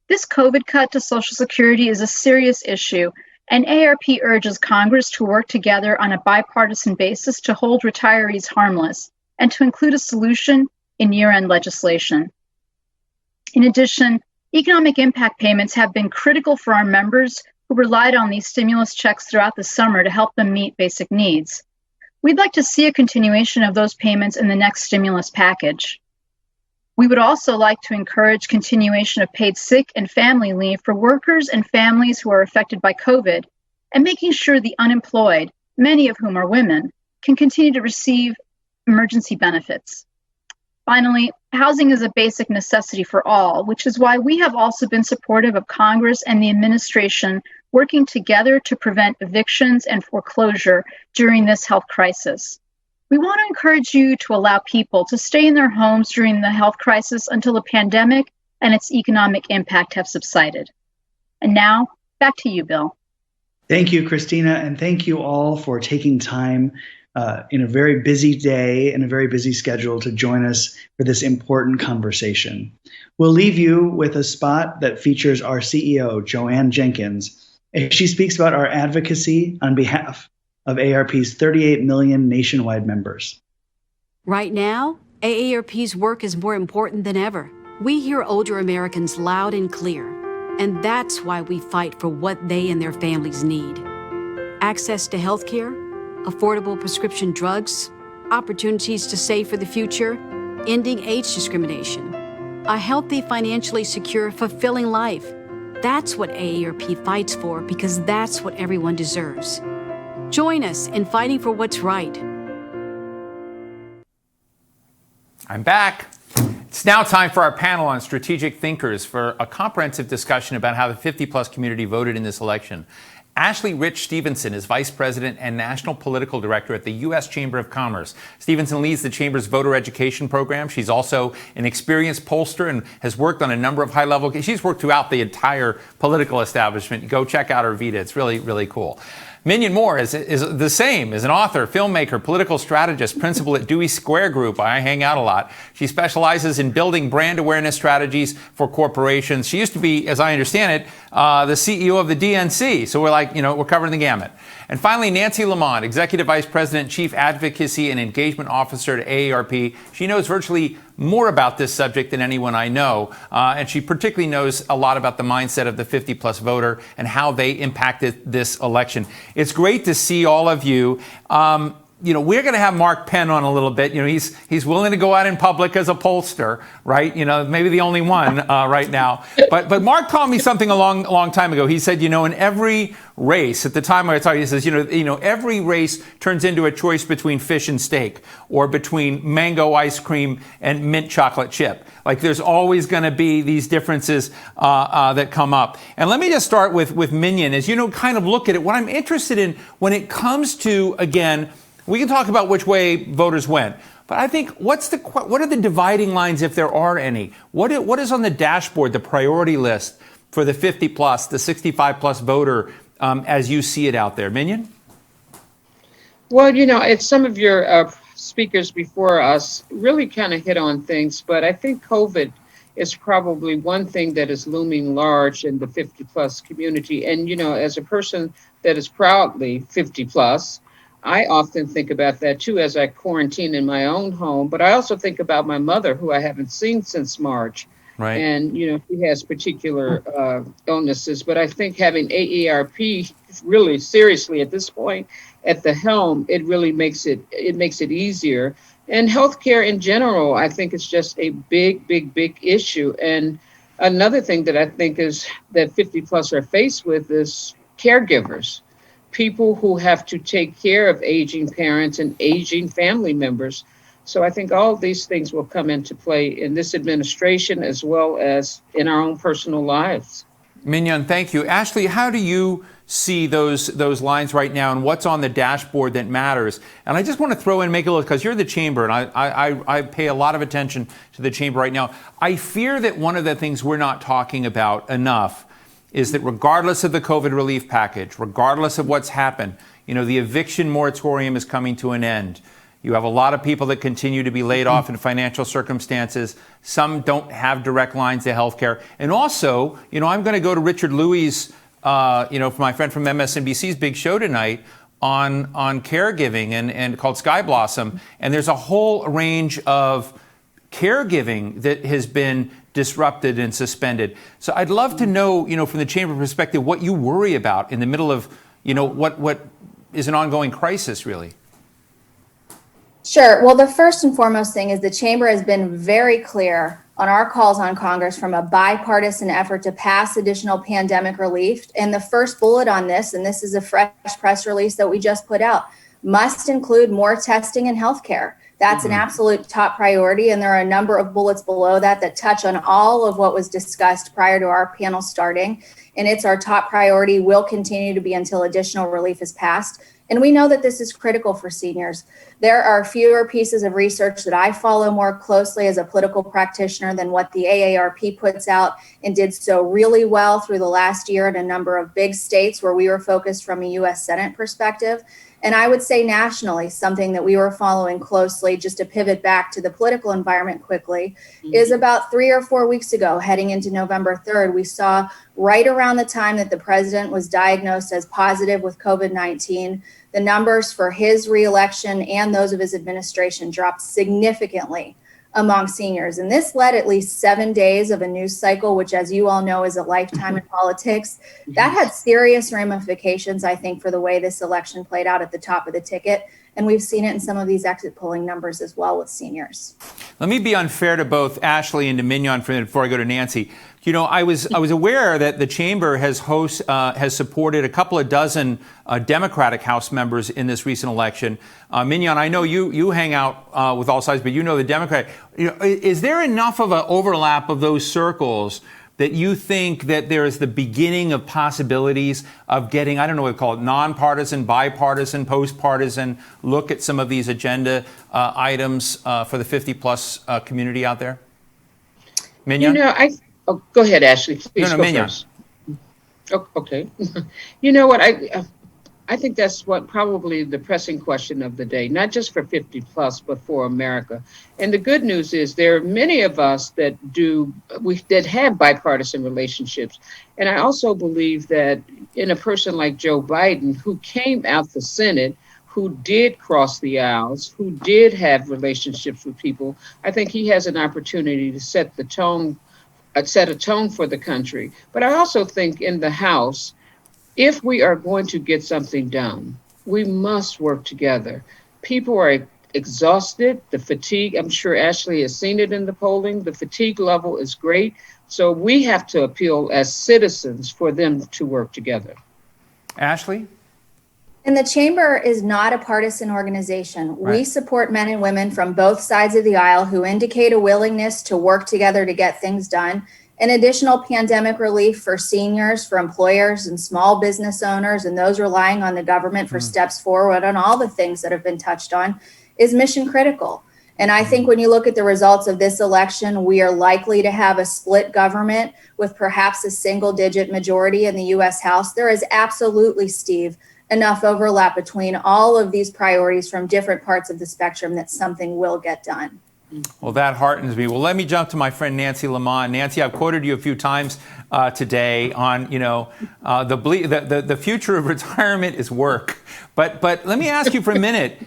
This COVID cut to Social Security is a serious issue, and AARP urges Congress to work together on a bipartisan basis to hold retirees harmless and to include a solution in year-end legislation. In addition, economic impact payments have been critical for our members who relied on these stimulus checks throughout the summer to help them meet basic needs. We'd like to see a continuation of those payments in the next stimulus package. We would also like to encourage continuation of paid sick and family leave for workers and families who are affected by COVID, and making sure the unemployed, many of whom are women, can continue to receive emergency benefits. Finally, housing is a basic necessity for all, which is why we have also been supportive of Congress and the administration working together to prevent evictions and foreclosure during this health crisis. We want to encourage you to allow people to stay in their homes during the health crisis until the pandemic and its economic impact have subsided. And now, back to you, Bill. Thank you, Christina, and thank you all for taking time in a very busy day and a very busy schedule to join us for this important conversation. We'll leave you with a spot that features our CEO, Joanne Jenkins, as she speaks about our advocacy on behalf of AARP's 38 million nationwide members. Right now, AARP's work is more important than ever. We hear older Americans loud and clear, and that's why we fight for what they and their families need. Access to health care, affordable prescription drugs, opportunities to save for the future, ending age discrimination, a healthy, financially secure, fulfilling life. That's what AARP fights for, because that's what everyone deserves. Join us in fighting for what's right. I'm back. It's now time for our panel on strategic thinkers for a comprehensive discussion about how the 50-plus community voted in this election. Ashley Rich Stevenson is Vice President and National Political Director at the U.S. Chamber of Commerce. Stevenson leads the Chamber's voter education program. She's also an experienced pollster and has worked on a number of high-level... She's worked throughout the entire political establishment. Go check out her Vita. It's really, really cool. Minion Moore is the same, is an author, filmmaker, political strategist, principal at Dewey Square Group. I hang out a lot. She specializes in building brand awareness strategies for corporations. She used to be, as I understand it, the CEO of the DNC. So we're covering the gamut. And finally, Nancy Lamont, Executive Vice President, Chief Advocacy and Engagement Officer at AARP. She knows virtually more about this subject than anyone I know, and she particularly knows a lot about the mindset of the 50-plus voter and how they impacted this election. It's great to see all of you. We're going to have Mark Penn on a little bit. He's willing to go out in public as a pollster, right? Maybe the only one right now. But Mark told me something a long time ago. He said, in every race, at the time I talked, he says, every race turns into a choice between fish and steak, or between mango ice cream and mint chocolate chip. Like, there's always going to be these differences that come up. And let me just start with Minion. As kind of look at it, what I'm interested in when it comes to, again, we can talk about which way voters went, but I think what are the dividing lines, if there are any? What is on the dashboard, the priority list for the 50-plus, the 65-plus voter as you see it out there? Minion? Well, it's some of your speakers before us really kind of hit on things, but I think COVID is probably one thing that is looming large in the 50-plus community. And, as a person that is proudly 50-plus, I often think about that too as I quarantine in my own home, but I also think about my mother, who I haven't seen since March. Right. And, she has particular illnesses, but I think having AARP really seriously at this point at the helm, it really makes it easier. And healthcare in general, I think it's just a big issue. And another thing that I think is that 50 plus are faced with is caregivers. People who have to take care of aging parents and aging family members. So I think all of these things will come into play in this administration as well as in our own personal lives. Mignon, thank you. Ashley, how do you see those lines right now and what's on the dashboard that matters? And I just want to throw in, make a look, because you're the chamber, and I pay a lot of attention to the chamber right now. I fear that one of the things we're not talking about enough is that regardless of the COVID relief package, regardless of what's happened, the eviction moratorium is coming to an end. You have a lot of people that continue to be laid off in financial circumstances. Some don't have direct lines to health care. And also, I'm going to go to Richard Louie's, my friend from MSNBC's big show tonight on caregiving and called Sky Blossom. And there's a whole range of caregiving that has been disrupted and suspended. So I'd love to know, from the chamber perspective, what you worry about in the middle of, what is an ongoing crisis, really. Sure. Well, the first and foremost thing is the chamber has been very clear on our calls on Congress from a bipartisan effort to pass additional pandemic relief. And the first bullet on this, and this is a fresh press release that we just put out, must include more testing in healthcare. That's an absolute top priority. And there are a number of bullets below that touch on all of what was discussed prior to our panel starting. And it's our top priority, will continue to be until additional relief is passed. And we know that this is critical for seniors. There are fewer pieces of research that I follow more closely as a political practitioner than what the AARP puts out, and did so really well through the last year in a number of big states where we were focused from a U.S. Senate perspective. And I would say nationally, something that we were following closely, just to pivot back to the political environment quickly, is about 3 or 4 weeks ago, heading into November 3rd, we saw right around the time that the president was diagnosed as positive with COVID-19, the numbers for his reelection and those of his administration dropped significantly among seniors. And this led at least 7 days of a news cycle, which, as you all know, is a lifetime in politics. That had serious ramifications, I think, for the way this election played out at the top of the ticket. And we've seen it in some of these exit polling numbers as well with seniors. Let me be unfair to both Ashley and to Mignon before I go to Nancy. I was aware that the chamber has supported a couple of dozen Democratic House members in this recent election. Mignon, I know you hang out with all sides, but you know the Democrat. Is there enough of an overlap of those circles that you think that there is the beginning of possibilities of getting, I don't know what to call it, nonpartisan, bipartisan, postpartisan look at some of these agenda items for the 50-plus community out there? Mignon? Go ahead, Ashley. Please No, go Mignon. first. Oh, okay. You know what? I think that's what probably the pressing question of the day, not just for 50 plus, but for America. And the good news is there are many of us that have bipartisan relationships. And I also believe that in a person like Joe Biden, who came out the Senate, who did cross the aisles, who did have relationships with people, I think he has an opportunity to set a tone for the country. But I also think in the House, if we are going to get something done, we must work together. People are exhausted. The fatigue, I'm sure Ashley has seen it in the polling, the fatigue level is great. So we have to appeal as citizens for them to work together. Ashley? And the chamber is not a partisan organization. Right. We support men and women from both sides of the aisle who indicate a willingness to work together to get things done. And additional pandemic relief for seniors, for employers and small business owners, and those relying on the government for steps forward on all the things that have been touched on, is mission critical. And I think when you look at the results of this election, we are likely to have a split government with perhaps a single-digit majority in the U.S. House. There is absolutely, Steve, enough overlap between all of these priorities from different parts of the spectrum that something will get done. Well, that heartens me. Well, let me jump to my friend Nancy Lamont. Nancy, I've quoted you a few times today on, the future of retirement is work. But let me ask you for a minute.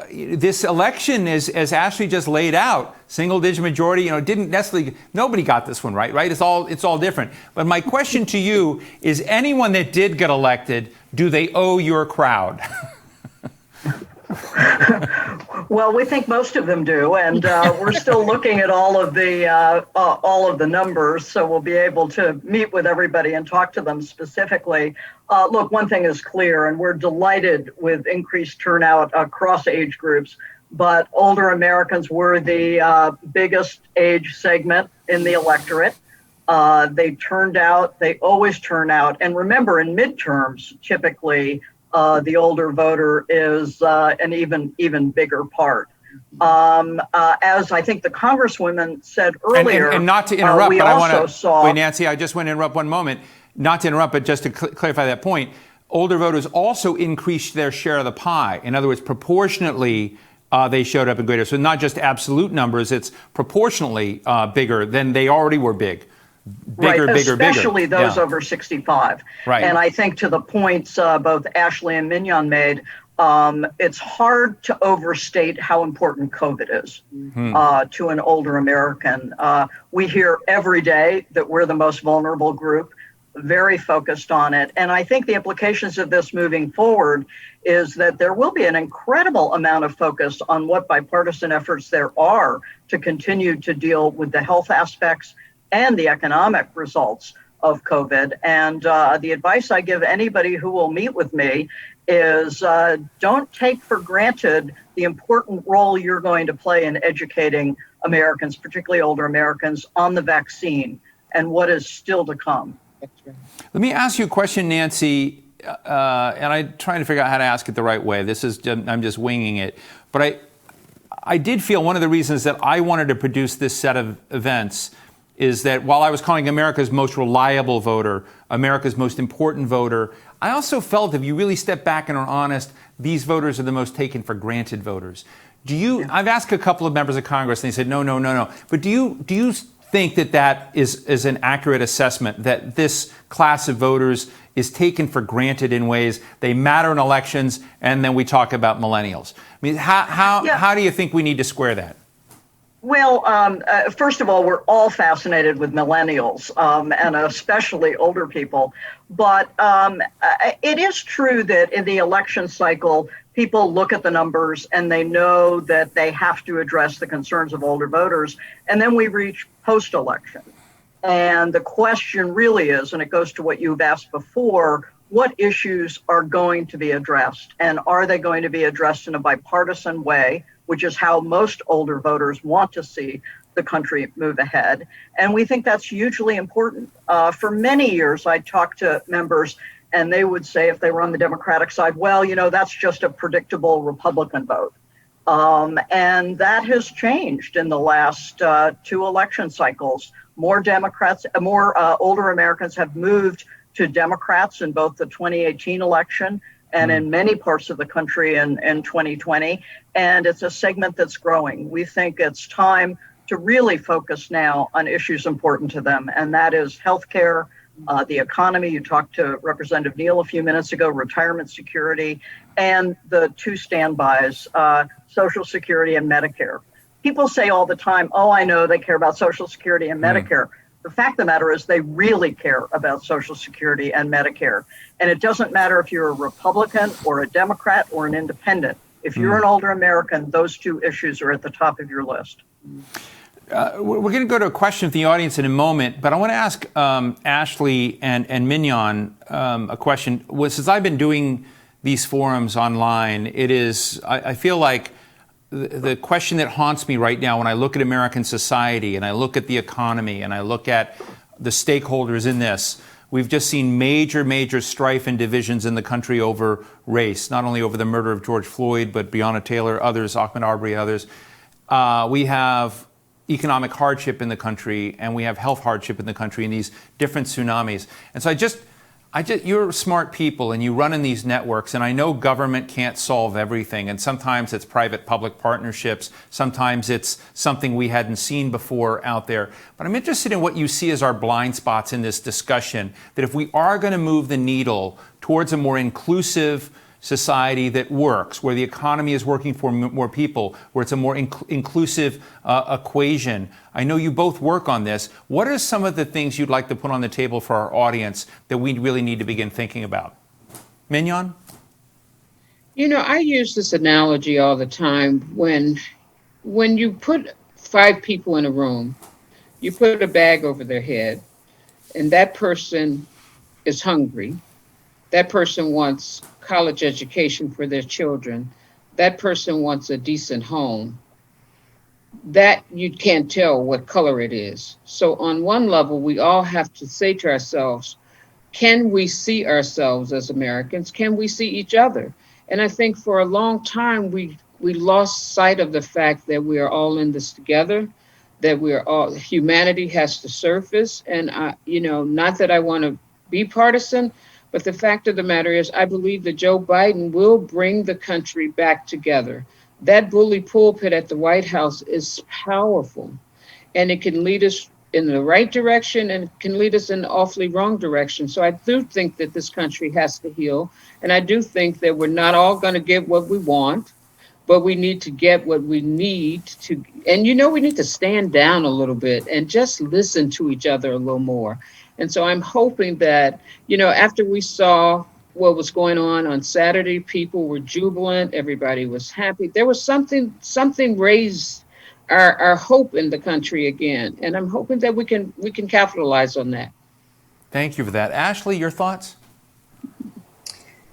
This election is, as Ashley just laid out, single-digit majority. Didn't necessarily. Nobody got this one right. It's all different. But my question to you is: anyone that did get elected, do they owe your crowd? Well, we think most of them do, and we're still looking at all of the numbers, so we'll be able to meet with everybody and talk to them specifically. Look, one thing is clear, and we're delighted with increased turnout across age groups, but older Americans were the biggest age segment in the electorate. They turned out, they always turn out, and remember, in midterms, typically, the older voter is an even bigger part. As I think the Congresswoman said earlier, and not to interrupt, we but I also want to. saw. Wait, Nancy, I just want to interrupt one moment. Not to interrupt, but just to clarify that point. older voters also increased their share of the pie. In other words, proportionately, they showed up in greater. So not just absolute numbers, it's proportionally bigger than they already were big. Bigger, Especially bigger. those over 65. Right. And I think to the points both Ashley and Mignon made, it's hard to overstate how important COVID is to an older American. We hear every day that we're the most vulnerable group, very focused on it. And I think the implications of this moving forward is that there will be an incredible amount of focus on what bipartisan efforts there are to continue to deal with the health aspects and the economic results of COVID. And the advice I give anybody who will meet with me is don't take for granted the important role you're going to play in educating Americans, particularly older Americans, on the vaccine and what is still to come. Let me ask you a question, Nancy, and I'm trying to figure out how to ask it the right way. I'm just winging it. But I did feel one of the reasons that I wanted to produce this set of events is that while I was calling America's most reliable voter, America's most important voter, I also felt if you really step back and are honest, these voters are the most taken for granted voters. I've asked a couple of members of Congress and they said, no. But do you think that is an accurate assessment, that this class of voters is taken for granted in ways they matter in elections, and then we talk about millennials? I mean, how do you think we need to square that? Well, first of all, we're all fascinated with millennials and especially older people. But it is true that in the election cycle, people look at the numbers and they know that they have to address the concerns of older voters. And then we reach post-election. And the question really is, and it goes to what you've asked before, what issues are going to be addressed? And are they going to be addressed in a bipartisan way, which is how most older voters want to see the country move ahead? And we think that's hugely important. For many years, I talked to members and they would say, if they were on the Democratic side, well, that's just a predictable Republican vote. And that has changed in the last two election cycles. More older Americans have moved to Democrats in both the 2018 election and in many parts of the country in 2020. And it's a segment that's growing. We think it's time to really focus now on issues important to them, and that is healthcare, the economy. You talked to Representative Neal a few minutes ago, retirement security, and the two standbys, Social Security and Medicare. People say all the time, oh, I know they care about Social Security and Medicare. The fact of the matter is they really care about Social Security and Medicare. And it doesn't matter if you're a Republican or a Democrat or an independent. If you're an older American, those two issues are at the top of your list. We're going to go to a question from the audience in a moment, but I want to ask Ashley and Mignon a question. Since I've been doing these forums online, I feel like the question that haunts me right now when I look at American society and I look at the economy and I look at the stakeholders in this, we've just seen major strife and divisions in the country over race, not only over the murder of George Floyd, but Breonna Taylor, others, Ahmaud Arbery, others. We have economic hardship in the country and we have health hardship in the country in these different tsunamis. And so you're smart people and you run in these networks, and I know government can't solve everything, and sometimes it's private-public partnerships, sometimes it's something we hadn't seen before out there. But I'm interested in what you see as our blind spots in this discussion, that if we are going to move the needle towards a more inclusive society that works, where the economy is working for more people, where it's a more inclusive equation. I know you both work on this. What are some of the things you'd like to put on the table for our audience that we really need to begin thinking about? Mignon? I use this analogy all the time. When you put 5 people in a room, you put a bag over their head, and that person is hungry. That person wants college education for their children. That person wants a decent home. That you can't tell what color it is. So on one level, we all have to say to ourselves, can we see ourselves as Americans? Can we see each other? And I think for a long time, we lost sight of the fact that we are all in this together, that humanity has to surface. And, not that I want to be partisan, But the fact of the matter is, I believe that Joe Biden will bring the country back together. That bully pulpit at the White House is powerful, and it can lead us in the right direction and can lead us in the awfully wrong direction. So I do think that this country has to heal. And I do think that we're not all going to get what we want, but we need to get what we need to. And, we need to stand down a little bit and just listen to each other a little more. And so I'm hoping that, after we saw what was going on Saturday, people were jubilant. Everybody was happy. There was something raised our hope in the country again. And I'm hoping that we can capitalize on that. Thank you for that. Ashley, your thoughts?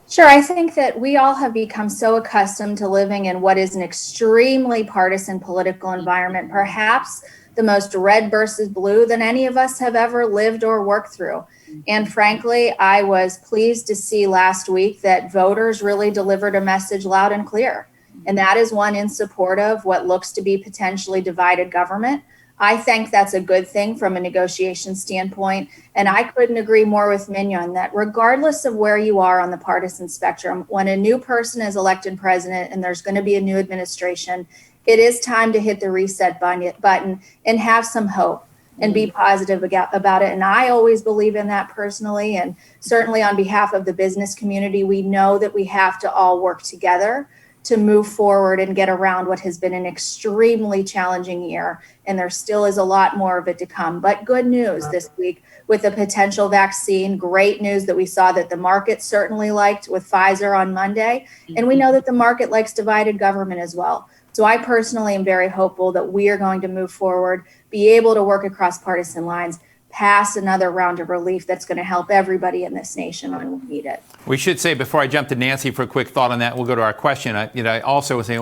Sure. I think that we all have become so accustomed to living in what is an extremely partisan political environment, perhaps the most red versus blue than any of us have ever lived or worked through. And frankly, I was pleased to see last week that voters really delivered a message loud and clear. And that is one in support of what looks to be potentially divided government. I think that's a good thing from a negotiation standpoint. And I couldn't agree more with Mignon that regardless of where you are on the partisan spectrum, when a new person is elected president and there's going to be a new administration, it is time to hit the reset button and have some hope and be positive about it. And I always believe in that personally. And certainly on behalf of the business community, we know that we have to all work together to move forward and get around what has been an extremely challenging year. And there still is a lot more of it to come. But good news this week with a potential vaccine, great news that we saw that the market certainly liked with Pfizer on Monday. And we know that the market likes divided government as well. So I personally am very hopeful that we are going to move forward, be able to work across partisan lines, pass another round of relief that's going to help everybody in this nation when we need it. We should say, before I jump to Nancy for a quick thought on that, we'll go to our question. I also would say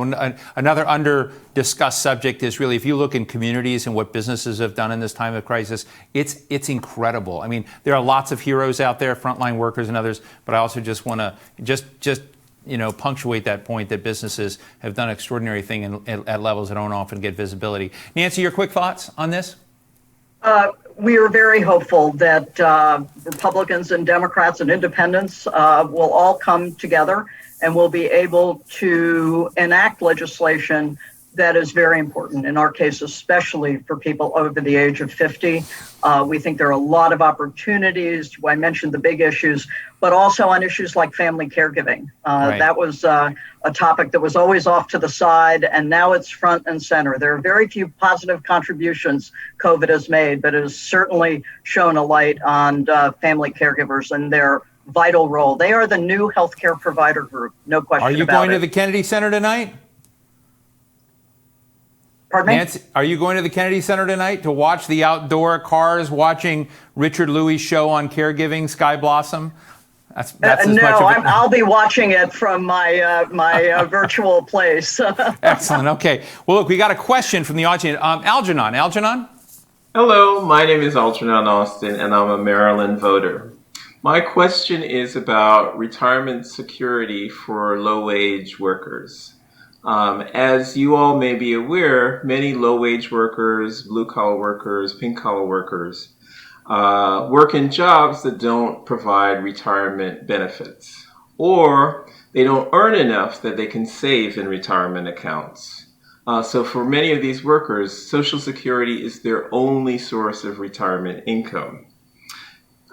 another under-discussed subject is really, if you look in communities and what businesses have done in this time of crisis, it's incredible. I mean, there are lots of heroes out there, frontline workers and others, but I also just want to just punctuate that point that businesses have done an extraordinary thing at levels that don't often get visibility. Nancy, your quick thoughts on this? We are very hopeful that Republicans and Democrats and independents will all come together and will be able to enact legislation that is very important, in our case, especially for people over the age of 50. We think there are a lot of opportunities. I mentioned the big issues, but also on issues like family caregiving. Right. That was a topic that was always off to the side, and now it's front and center. There are very few positive contributions COVID has made, but it has certainly shown a light on family caregivers and their vital role. They are the new healthcare provider group, no question about it. Are you going to the Kennedy Center tonight? Pardon me? Nancy, are you going to the Kennedy Center tonight to watch the outdoor cars, watching Richard Louis' show on caregiving, Sky Blossom? That's as no, much of I'll be watching it from my virtual place. Excellent. Okay. Well, look, we got a question from the audience. Algernon. Hello, my name is Algernon Austin, and I'm a Maryland voter. My question is about retirement security for low-wage workers. As you all may be aware, many low-wage workers, blue-collar workers, pink-collar workers work in jobs that don't provide retirement benefits, or they don't earn enough that they can save in retirement accounts. So for many of these workers, Social Security is their only source of retirement income.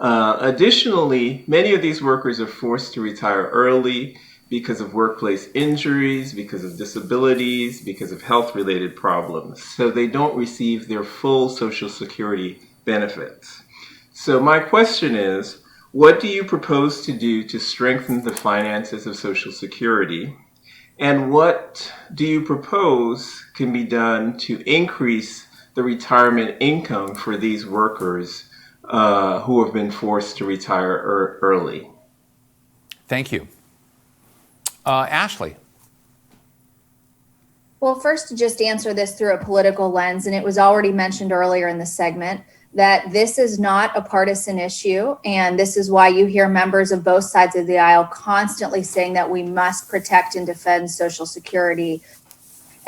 Additionally, many of these workers are forced to retire early because of workplace injuries, because of disabilities, because of health-related problems. So they don't receive their full Social Security benefits. So my question is, what do you propose to do to strengthen the finances of Social Security? And what do you propose can be done to increase the retirement income for these workers who have been forced to retire early? Thank you. Ashley. Well, first, to just answer this through a political lens, and it was already mentioned earlier in the segment, that this is not a partisan issue. And this is why you hear members of both sides of the aisle constantly saying that we must protect and defend Social Security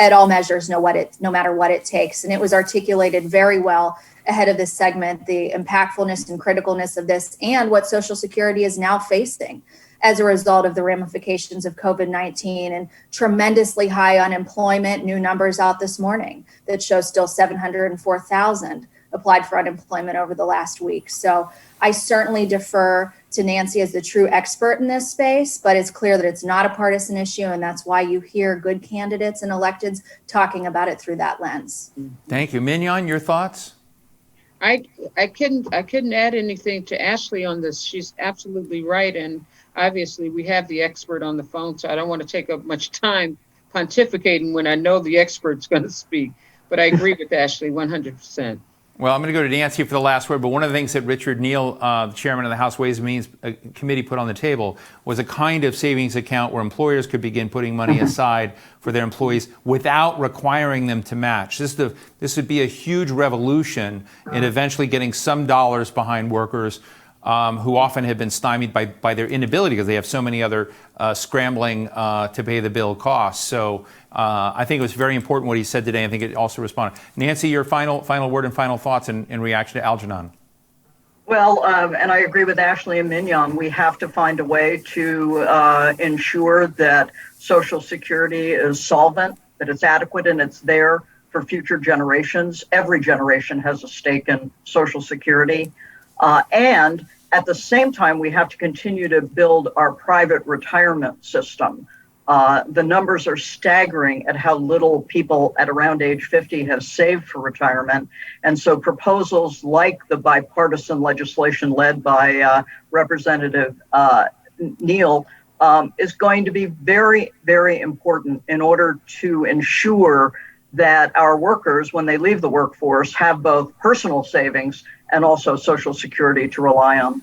at all measures, no matter what it takes. And it was articulated very well ahead of this segment, the impactfulness and criticalness of this and what Social Security is now facing as a result of the ramifications of COVID-19 and tremendously high unemployment. New numbers out this morning that show still 704,000 applied for unemployment over the last week. So I certainly defer to Nancy as the true expert in this space, but it's clear that it's not a partisan issue, and that's why you hear good candidates and electeds talking about it through that lens. Thank you. Mignon, your thoughts? I couldn't add anything to Ashley on this. She's absolutely right, and obviously we have the expert on the phone, so I don't want to take up much time pontificating when I know the expert's going to speak. But I agree with Ashley 100%. Well, I'm going to go to Nancy for the last word, but one of the things that Richard Neal, the chairman of the House Ways and Means Committee, put on the table was a kind of savings account where employers could begin putting money aside for their employees without requiring them to match. This would be a huge revolution in eventually getting some dollars behind workers who often have been stymied by their inability because they have so many other scrambling to pay the bill costs. So I think it was very important what he said today. I think it also responded. Nancy, your final word and final thoughts in reaction to Algernon. Well, and I agree with Ashley and Mignon. We have to find a way to ensure that Social Security is solvent, that it's adequate and it's there for future generations. Every generation has a stake in Social Security. And at the same time, we have to continue to build our private retirement system. The numbers are staggering at how little people at around age 50 have saved for retirement. And so proposals like the bipartisan legislation led by Representative Neal is going to be very, very important in order to ensure that our workers, when they leave the workforce, have both personal savings and also Social Security to rely on.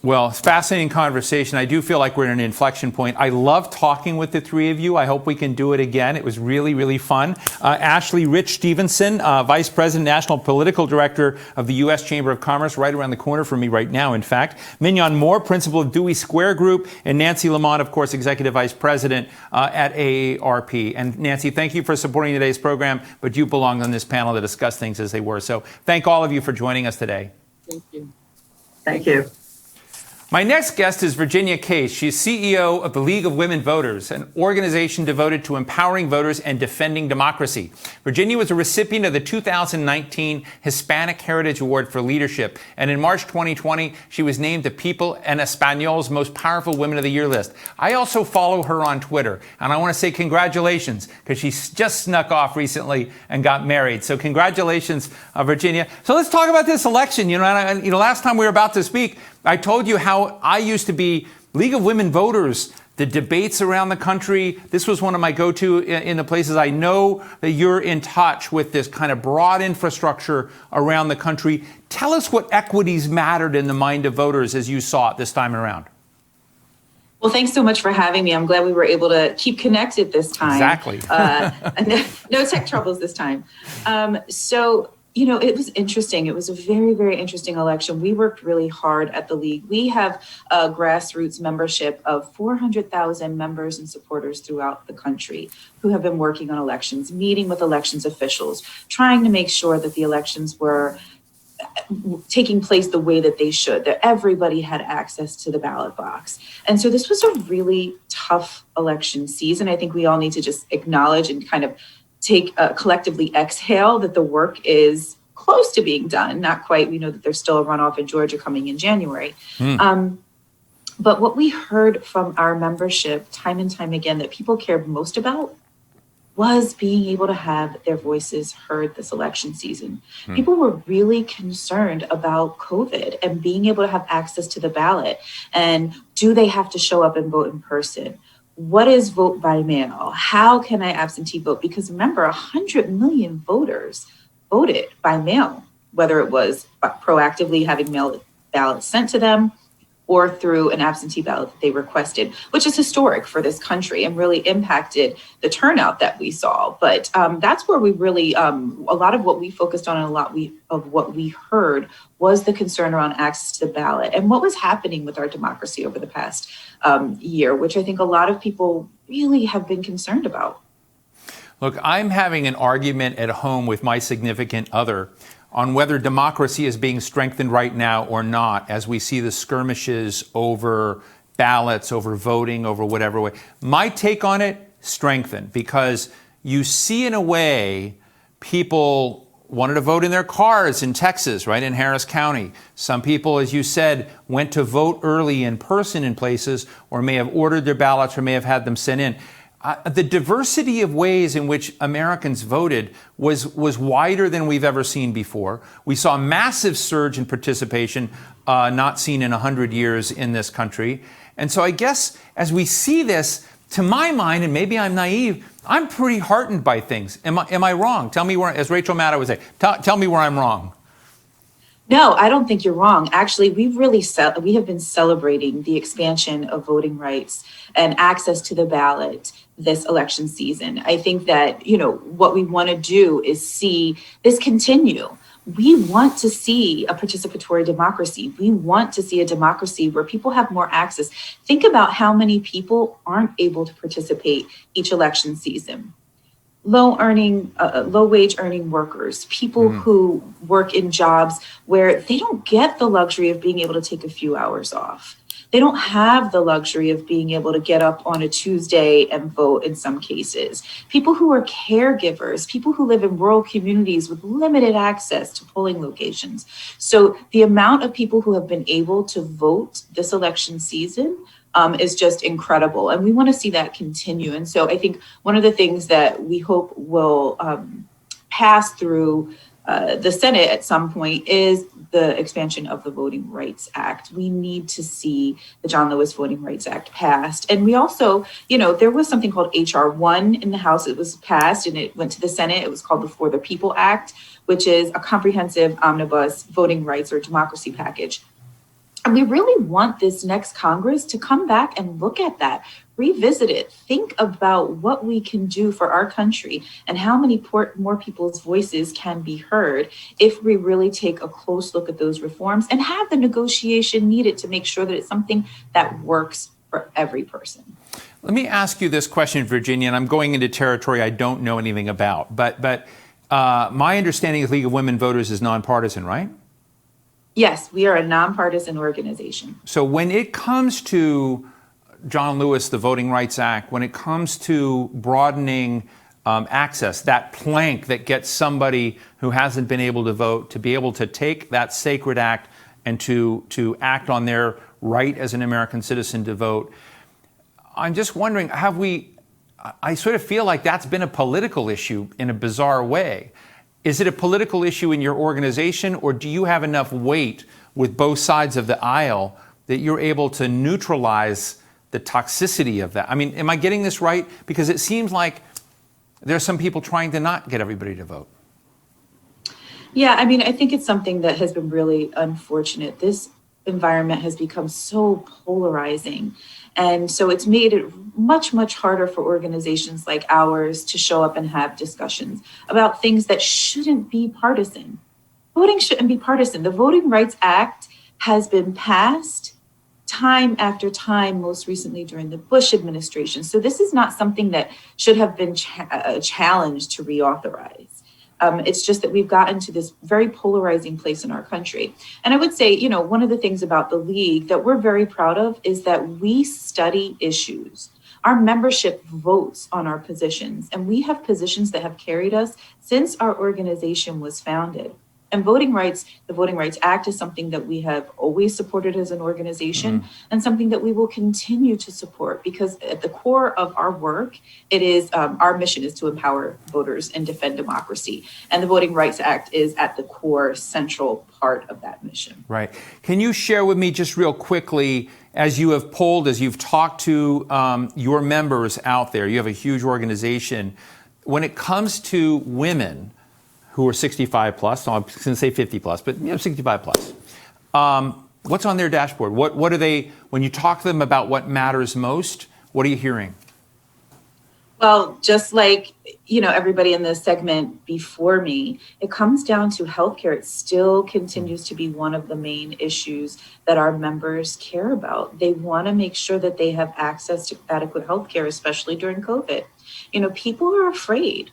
Well, it's a fascinating conversation. I do feel like we're at an inflection point. I love talking with the three of you. I hope we can do it again. It was really, really fun. Ashley Rich Stevenson, Vice President, National Political Director of the U.S. Chamber of Commerce, right around the corner from me right now, in fact. Mignon Moore, Principal of Dewey Square Group, and Nancy Lamont, of course, Executive Vice President at AARP. And Nancy, thank you for supporting today's program, but you belong on this panel to discuss things as they were. So thank all of you for joining us today. Thank you. Thank you. My next guest is Virginia Case. She's CEO of the League of Women Voters, an organization devoted to empowering voters and defending democracy. Virginia was a recipient of the 2019 Hispanic Heritage Award for Leadership, and in March 2020, she was named the People en Español's Most Powerful Women of the Year list. I also follow her on Twitter, and I want to say congratulations, because she just snuck off recently and got married. So congratulations, Virginia. So let's talk about this election. Last time we were about to speak, I told you how I used to be League of Women Voters, the debates around the country. This was one of my go-to in the places. I know that you're in touch with this kind of broad infrastructure around the country. Tell us what equities mattered in the mind of voters as you saw it this time around. Well, thanks so much for having me. I'm glad we were able to keep connected this time. Exactly. No tech troubles this time. It was interesting. It was a very, very interesting election. We worked really hard at the League. We have a grassroots membership of 400,000 members and supporters throughout the country who have been working on elections, meeting with elections officials, trying to make sure that the elections were taking place the way that they should, that everybody had access to the ballot box. And so this was a really tough election season. I think we all need to just acknowledge and kind of collectively exhale that the work is close to being done. Not quite. We know that there's still a runoff in Georgia coming in January. But what we heard from our membership time and time again that people cared most about was being able to have their voices heard this election season. People were really concerned about COVID and being able to have access to the ballot. And do they have to show up and vote in person? What is vote by mail? How can I absentee vote? Because remember, 100 million voters voted by mail, whether it was proactively having mail ballots sent to them or through an absentee ballot that they requested, which is historic for this country and really impacted the turnout that we saw. But that's where we really, a lot of what we focused on and a lot of what we heard was the concern around access to the ballot and what was happening with our democracy over the past year, which I think a lot of people really have been concerned about. Look, I'm having an argument at home with my significant other on whether democracy is being strengthened right now or not, as we see the skirmishes over ballots, over voting, over whatever way. My take on it, strengthened, because you see in a way people wanted to vote in their cars in Texas, right, in Harris County. Some people, as you said, went to vote early in person in places, or may have ordered their ballots or may have had them sent in. The diversity of ways in which Americans voted was wider than we've ever seen before. We saw a massive surge in participation, not seen in 100 years in this country. And so I guess as we see this, to my mind, and maybe I'm naive, I'm pretty heartened by things. Am I wrong? Tell me where, as Rachel Maddow would say, tell me where I'm wrong. No, I don't think you're wrong. Actually, we have been celebrating the expansion of voting rights and access to the ballot this election season. I think that, what we want to do is see this continue. We want to see a participatory democracy. We want to see a democracy where people have more access. Think about how many people aren't able to participate each election season. Low wage earning workers, people who work in jobs where they don't get the luxury of being able to take a few hours off. They don't have the luxury of being able to get up on a Tuesday and vote in some cases. People who are caregivers, people who live in rural communities with limited access to polling locations. So the amount of people who have been able to vote this election season is just incredible. And we want to see that continue. And so I think one of the things that we hope will pass through the Senate at some point is the expansion of the Voting Rights Act. We need to see the John Lewis Voting Rights Act passed. And we also, there was something called H.R. 1 in the House. It was passed and it went to the Senate. It was called the For the People Act, which is a comprehensive omnibus voting rights or democracy package. And we really want this next Congress to come back and look at that, revisit it, think about what we can do for our country and how many more people's voices can be heard if we really take a close look at those reforms and have the negotiation needed to make sure that it's something that works for every person. Let me ask you this question, Virginia, and I'm going into territory I don't know anything about, but my understanding of League of Women Voters is nonpartisan, right? Yes, we are a nonpartisan organization. So when it comes to John Lewis, the Voting Rights Act, when it comes to broadening access, that plank that gets somebody who hasn't been able to vote to be able to take that sacred act and to act on their right as an American citizen to vote, I'm just wondering, I sort of feel like that's been a political issue in a bizarre way. Is it a political issue in your organization, or do you have enough weight with both sides of the aisle that you're able to neutralize the toxicity of that? I mean, am I getting this right? Because it seems like there's some people trying to not get everybody to vote. Yeah, I mean, I think it's something that has been really unfortunate. This environment has become so polarizing. And so it's made it much, much harder for organizations like ours to show up and have discussions about things that shouldn't be partisan. Voting shouldn't be partisan. The Voting Rights Act has been passed time after time, most recently during the Bush administration. So this is not something that should have been challenged to reauthorize. It's just that we've gotten to this very polarizing place in our country. And I would say, one of the things about the League that we're very proud of is that we study issues. Our membership votes on our positions, and we have positions that have carried us since our organization was founded. And voting rights, the Voting Rights Act is something that we have always supported as an organization and something that we will continue to support, because at the core of our work, it is our mission is to empower voters and defend democracy. And the Voting Rights Act is at the core central part of that mission. Right. Can you share with me just real quickly, as you have polled, as you've talked to your members out there, you have a huge organization, when it comes to women who are 65 plus, so I'm going to say 50 plus, but 65 plus. What's on their dashboard? What are they, when you talk to them about what matters most, what are you hearing? Well, just like, everybody in this segment before me, it comes down to healthcare. It still continues to be one of the main issues that our members care about. They want to make sure that they have access to adequate healthcare, especially during COVID. People are afraid.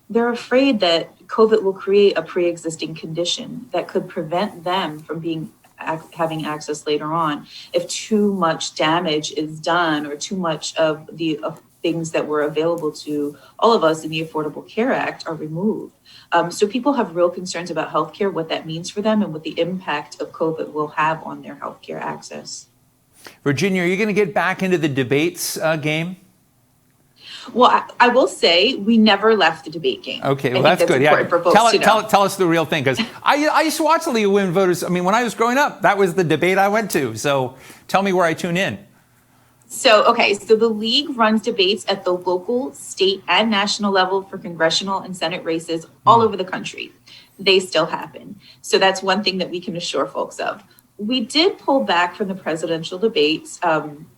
They're afraid that COVID will create a pre-existing condition that could prevent them from having access later on if too much damage is done or too much of the things that were available to all of us in the Affordable Care Act are removed. So people have real concerns about healthcare, what that means for them, and what the impact of COVID will have on their healthcare access. Virginia, are you going to get back into the debates game? Well, I will say we never left the debate game. Okay, well, that's good. Yeah. For folks tell us the real thing, because I used to watch the League of Women Voters. I mean, when I was growing up, that was the debate I went to. So tell me where I tune in. So the League runs debates at the local, state, and national level for congressional and Senate races all over the country. They still happen. So that's one thing that we can assure folks of. We did pull back from the presidential debates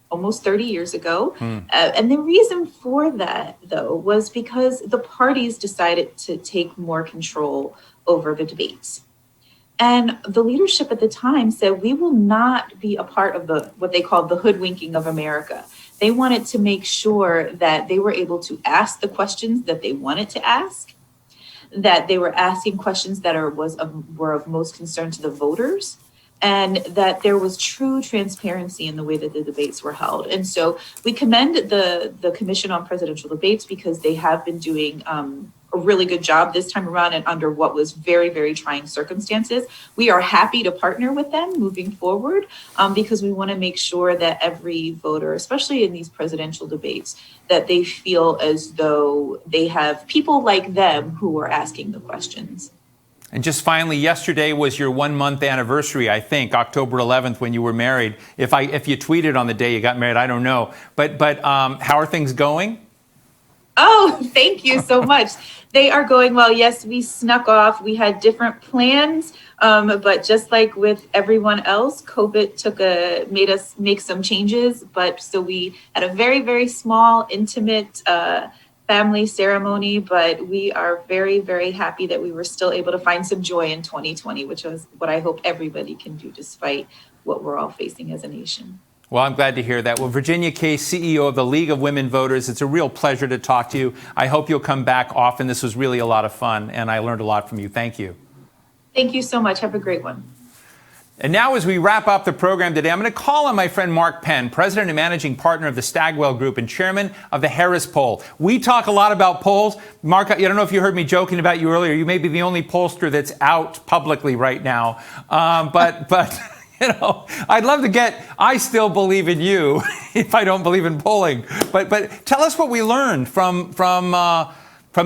almost 30 years ago. And the reason for that, though, was because the parties decided to take more control over the debates. And the leadership at the time said, we will not be a part of what they called the hoodwinking of America. They wanted to make sure that they were able to ask the questions that they wanted to ask, that they were asking questions that were of most concern to the voters, and that there was true transparency in the way that the debates were held. And so we commend the Commission on Presidential Debates because they have been doing a really good job this time around and under what was very, very trying circumstances. We are happy to partner with them moving forward because we want to make sure that every voter, especially in these presidential debates, that they feel as though they have people like them who are asking the questions. And just finally, yesterday was your 1 month anniversary, I think, October 11th, when you were married. If you tweeted on the day you got married, I don't know. But how are things going? Oh, thank you so much. They are going well. Yes, we snuck off. We had different plans, but just like with everyone else, COVID made us make some changes. But so we had a very, very small, intimate family ceremony, but we are very, very happy that we were still able to find some joy in 2020, which is what I hope everybody can do despite what we're all facing as a nation. Well, I'm glad to hear that. Well, Virginia Case, CEO of the League of Women Voters, it's a real pleasure to talk to you. I hope you'll come back often. This was really a lot of fun, and I learned a lot from you. Thank you. Thank you so much. Have a great one. And now, as we wrap up the program today, I'm going to call on my friend Mark Penn, president and managing partner of the Stagwell Group and chairman of the Harris Poll. We talk a lot about polls. Mark, I don't know if you heard me joking about you earlier. You may be the only pollster that's out publicly right now. But I'd love to I still believe in you if I don't believe in polling. But tell us what we learned from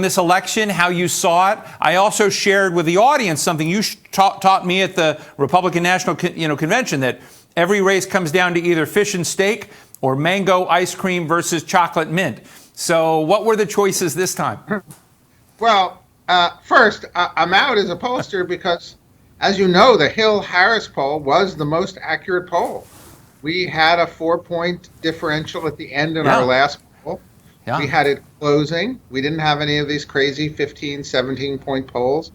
this election, how you saw it. I also shared with the audience something you taught me at the Republican National Convention, that every race comes down to either fish and steak or mango ice cream versus chocolate mint. So what were the choices this time? Well, first, I'm out as a pollster because, as you know, the Hill-Harris poll was the most accurate poll. We had a 4-point differential at the end in our last poll. Yeah. We had it closing. We didn't have any of these crazy 15, 17-point polls.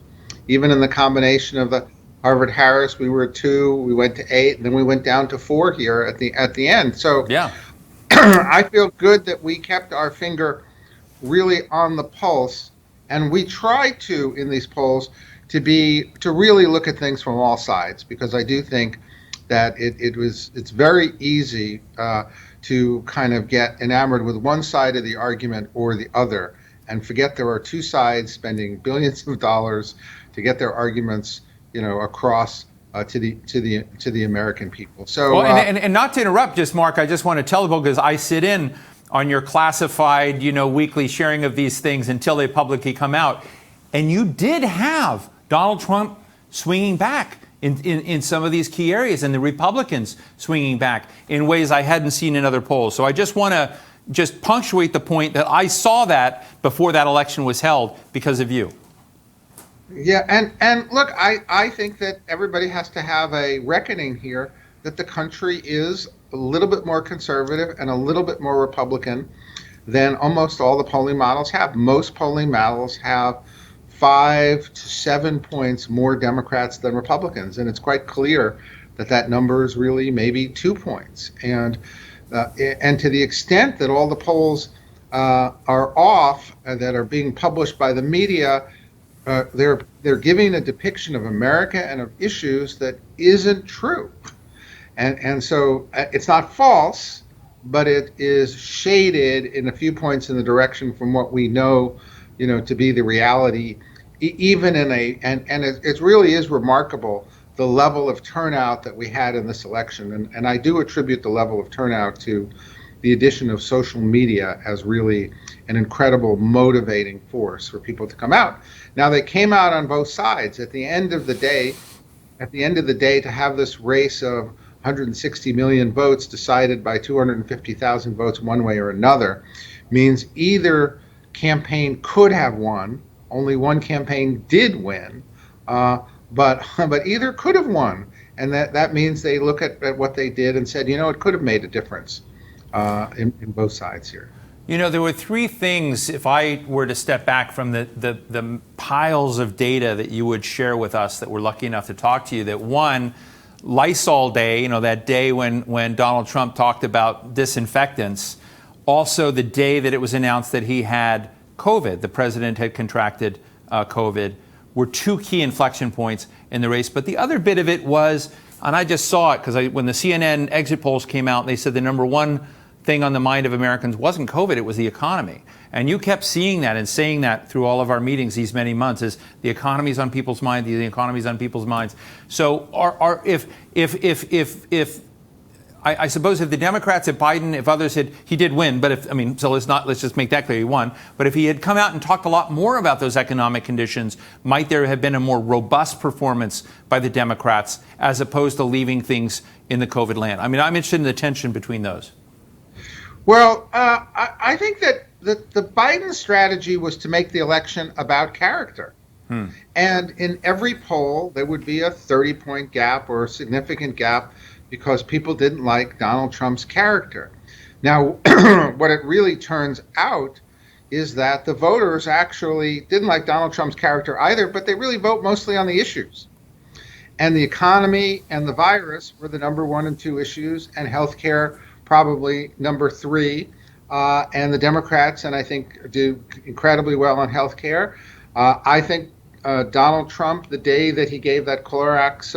Even in the combination of the Harvard-Harris, we were at 2, we went to 8, and then we went down to 4 here at the end. So I feel good that we kept our finger really on the pulse, and we try to, in these polls, to really look at things from all sides, because I do think that it's very easy to kind of get enamored with one side of the argument or the other and forget there are two sides spending billions of dollars to get their arguments, across to the American people. So, and not to interrupt, Mark, I just want to tell people, because I sit in on your classified, weekly sharing of these things until they publicly come out, and you did have Donald Trump swinging back in some of these key areas, and the Republicans swinging back in ways I hadn't seen in other polls. So I just want to punctuate the point that I saw that before that election was held because of you. Yeah, and look, I think that everybody has to have a reckoning here that the country is a little bit more conservative and a little bit more Republican than almost all the polling models have. Most polling models have 5 to 7 points more Democrats than Republicans, and it's quite clear that number is really maybe 2 points. And to the extent that all the polls are off, that are being published by the media, they're giving a depiction of America and of issues that isn't true. And so it's not false, but it is shaded in a few points in the direction from what we know, to be the reality, even in it really is remarkable the level of turnout that we had in this election. And I do attribute the level of turnout to the addition of social media as really an incredible motivating force for people to come out. Now, they came out on both sides. At the end of the day, to have this race of 160 million votes decided by 250,000 votes one way or another means either campaign could have won. Only one campaign did win, but either could have won. And that means they look at what they did and said, it could have made a difference in both sides here. There were three things, if I were to step back from the piles of data that you would share with us that we're lucky enough to talk to you, that one, Lysol Day, that day when Donald Trump talked about disinfectants, also the day that it was announced that he had COVID, the president had contracted COVID, were two key inflection points in the race. But the other bit of it was, and I just saw it because when the CNN exit polls came out, they said the number one thing on the mind of Americans wasn't COVID, it was the economy. And you kept seeing that and saying that through all of our meetings these many months, is the economy's on people's minds, the economy's on people's minds. So I suppose if the Democrats, if Biden, if others he did win, but let's just make that clear, he won. But if he had come out and talked a lot more about those economic conditions, might there have been a more robust performance by the Democrats as opposed to leaving things in the COVID land? I'm interested in the tension between those. Well, I think that the Biden strategy was to make the election about character. And in every poll, there would be a 30-point gap or a significant gap because people didn't like Donald Trump's character. Now, what it really turns out is that the voters actually didn't like Donald Trump's character either, but they really vote mostly on the issues. And the economy and the virus were the number 1 and 2 issues, and healthcare probably number 3. And the Democrats, and I think, do incredibly well on healthcare. I think Donald Trump, the day that he gave that Clorox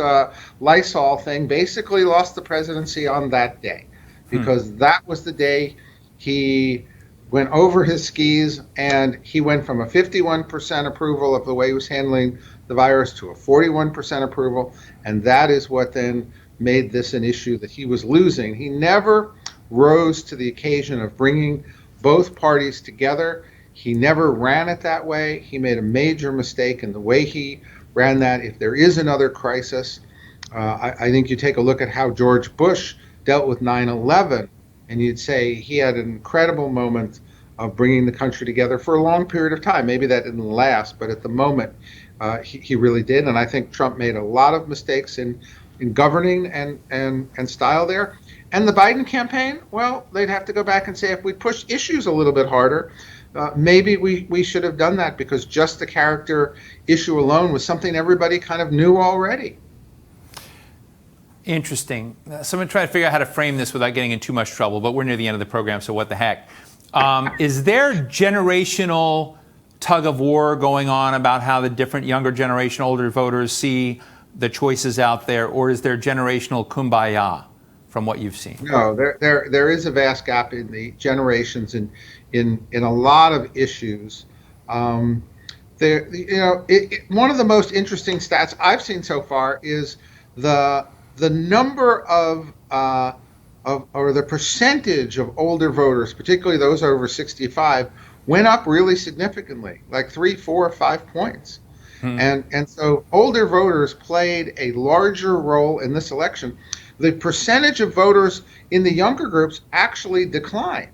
Lysol thing, basically lost the presidency on that day, because that was the day he went over his skis and he went from a 51% approval of the way he was handling the virus to a 41% approval. And that is what then made this an issue that he was losing. He never rose to the occasion of bringing both parties together. He never ran it that way. He made a major mistake in the way he ran that. If there is another crisis, I think you take a look at how George Bush dealt with 9/11, and you'd say he had an incredible moment of bringing the country together for a long period of time. Maybe that didn't last, but at the moment, he really did. And I think Trump made a lot of mistakes in governing and style there. And the Biden campaign, well, they'd have to go back and say, if we push issues a little bit harder, maybe we should have done that, because just the character issue alone was something everybody kind of knew already. Interesting. So I'm going to try to figure out how to frame this without getting in too much trouble, but we're near the end of the program, so what the heck. Is there generational tug of war going on about how the different younger generation, older voters see the choices out there, or is there generational kumbaya from what you've seen? No, there is a vast gap in the generations in a lot of issues. One of the most interesting stats I've seen so far is the number of or the percentage of older voters, particularly those over 65, went up really significantly, like 3, 4, 5 points. And so older voters played a larger role in this election. The percentage of voters in the younger groups actually declined.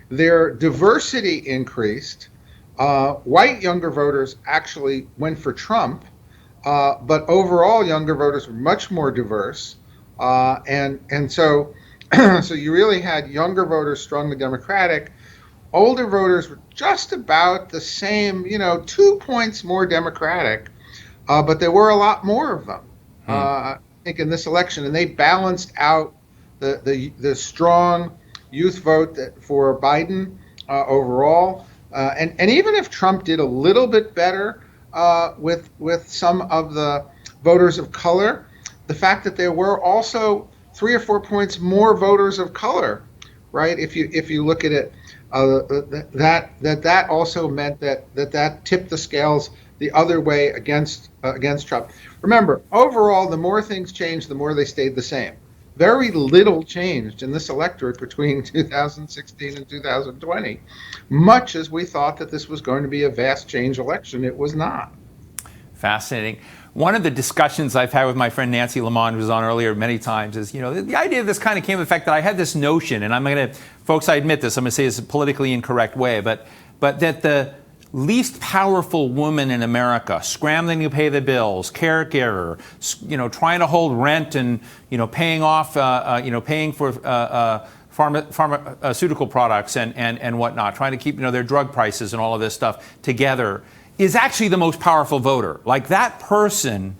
Their diversity increased. White younger voters actually went for Trump, but overall younger voters were much more diverse. And so so you really had younger voters strongly Democratic. Older voters were just about the same, 2 points more Democratic, but there were a lot more of them, I think, in this election, and they balanced out the strong youth vote for Biden overall. And even if Trump did a little bit better with some of the voters of color, the fact that there were also 3 or 4 points more voters of color, right? If you look at it, that also meant that tipped the scales the other way against Trump. Remember, overall, the more things changed, the more they stayed the same. Very little changed in this electorate between 2016 and 2020, much as we thought that this was going to be a vast change election. It was not. Fascinating. One of the discussions I've had with my friend Nancy Lamond, who was on earlier many times, is, the idea of this kind of came from the fact that I had this notion, and I'm going to, folks, I admit this, I'm going to say this a politically incorrect way, but that the least powerful woman in America, scrambling to pay the bills, caregiver, trying to hold rent and, paying off, paying for pharmaceutical products and whatnot, trying to keep, their drug prices and all of this stuff together, is actually the most powerful voter. Like that person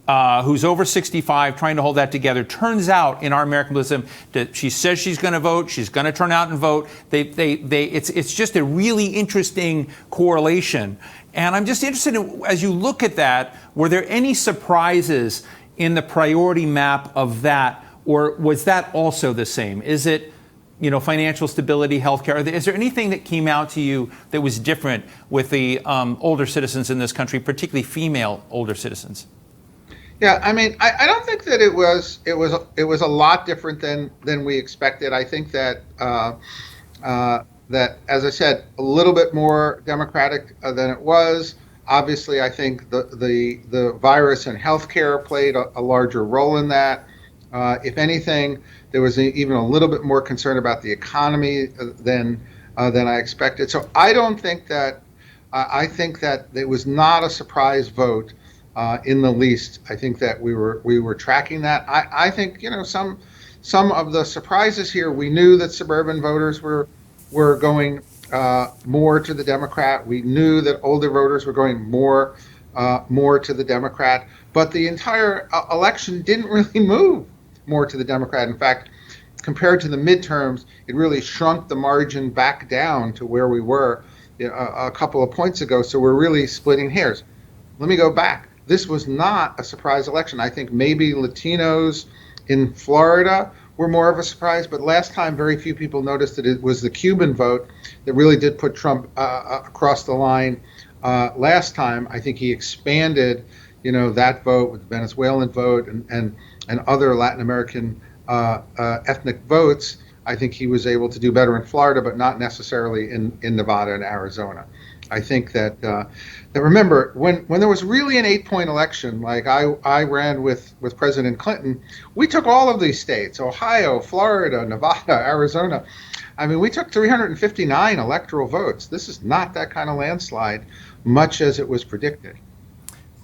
who's over 65 trying to hold that together, turns out in our American wisdom that she says she's going to vote, she's going to turn out and vote. It's just a really interesting correlation. And I'm just interested in, as you look at that, were there any surprises in the priority map of that, or was that also the same? Is it, financial stability, healthcare? Is there anything that came out to you that was different with the older citizens in this country, particularly female older citizens? Yeah, I mean, I don't think that it was a lot different than we expected. I think that that, as I said, a little bit more democratic than it was. Obviously, I think the virus and healthcare played a larger role in that. If anything, there was even a little bit more concern about the economy than I expected. So I don't think that. I think that it was not a surprise vote. In the least, I think that we were tracking that. I think some of the surprises here. We knew that suburban voters were going more to the Democrat. We knew that older voters were going more to the Democrat. But the entire election didn't really move more to the Democrat. In fact, compared to the midterms, it really shrunk the margin back down to where we were a couple of points ago. So we're really splitting hairs. Let me go back. This was not a surprise election. I think maybe Latinos in Florida were more of a surprise, but last time very few people noticed that it was the Cuban vote that really did put Trump across the line. Last time, I think he expanded, that vote with the Venezuelan vote and other Latin American ethnic votes. I think he was able to do better in Florida, but not necessarily in Nevada and Arizona. I think that remember, when there was really an 8-point election, like I ran with President Clinton, we took all of these states, Ohio, Florida, Nevada, Arizona. I mean, we took 359 electoral votes. This is not that kind of landslide, much as it was predicted.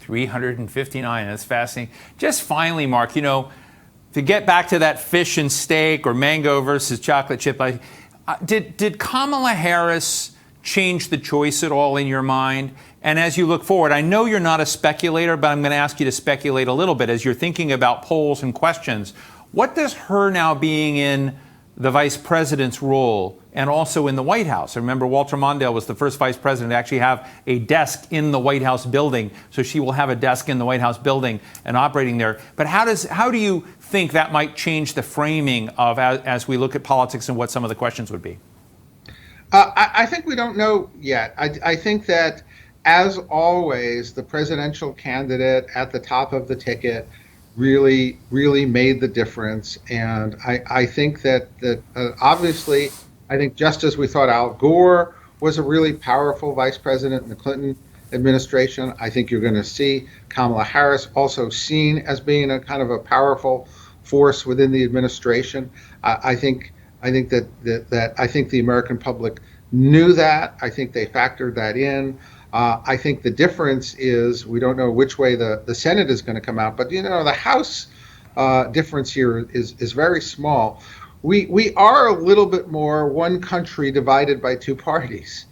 359, that's fascinating. Just finally, Mark, to get back to that fish and steak or mango versus chocolate chip, did Kamala Harris change the choice at all in your mind? And as you look forward, I know you're not a speculator, but I'm going to ask you to speculate a little bit as you're thinking about polls and questions. What does her now being in the vice president's role and also in the White House? I remember Walter Mondale was the first vice president to actually have a desk in the White House building. So she will have a desk in the White House building and operating there. But how do you think that might change the framing of as we look at politics and what some of the questions would be? I think we don't know yet. I think that, as always, the presidential candidate at the top of the ticket really made the difference. And I think that obviously, I think just as we thought Al Gore was a really powerful vice president in the Clinton administration, I think you're going to see Kamala Harris also seen as being a kind of a powerful force within the administration. I think the American public knew that. I think they factored that in. I think the difference is we don't know which way the Senate is going to come out, but the House difference here is very small. We are a little bit more one country divided by two parties.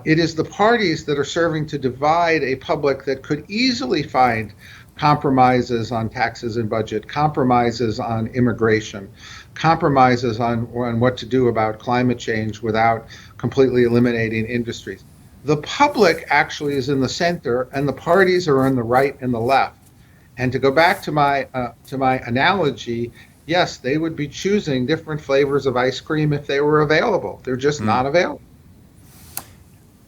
It is the parties that are serving to divide a public that could easily find compromises on taxes and budget, compromises on immigration, compromises on what to do about climate change without completely eliminating industries. The public actually is in the center, and the parties are on the right and the left. And to go back to my analogy, yes, they would be choosing different flavors of ice cream if they were available. They're just not available.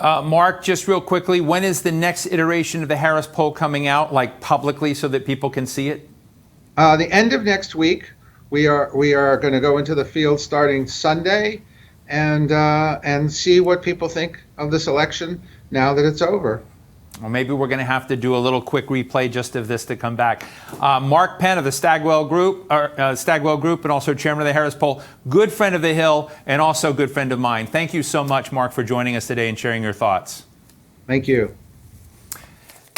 Mark, just real quickly, when is the next iteration of the Harris poll coming out, like publicly, so that people can see it? The end of next week. We are going to go into the field starting Sunday, and see what people think of this election now that it's over. Well, maybe we're going to have to do a little quick replay just of this to come back. Mark Penn of the Stagwell Group, and also chairman of the Harris Poll, good friend of the Hill, and also good friend of mine. Thank you so much, Mark, for joining us today and sharing your thoughts. Thank you.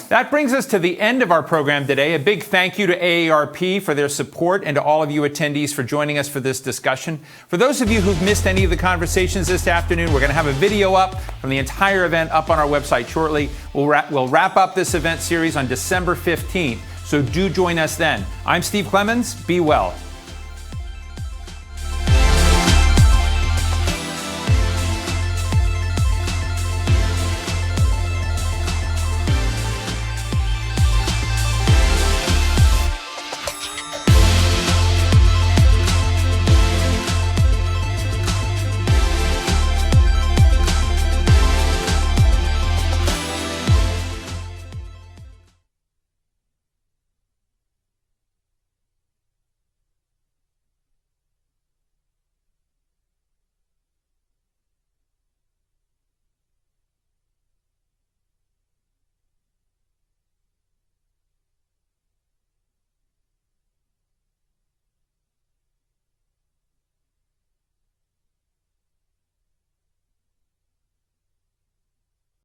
That brings us to the end of our program today. A big thank you to AARP for their support and to all of you attendees for joining us for this discussion. For those of you who've missed any of the conversations this afternoon, we're going to have a video up from the entire event up on our website shortly. We'll wrap up this event series on December 15th, so do join us then. I'm Steve Clemons. Be well.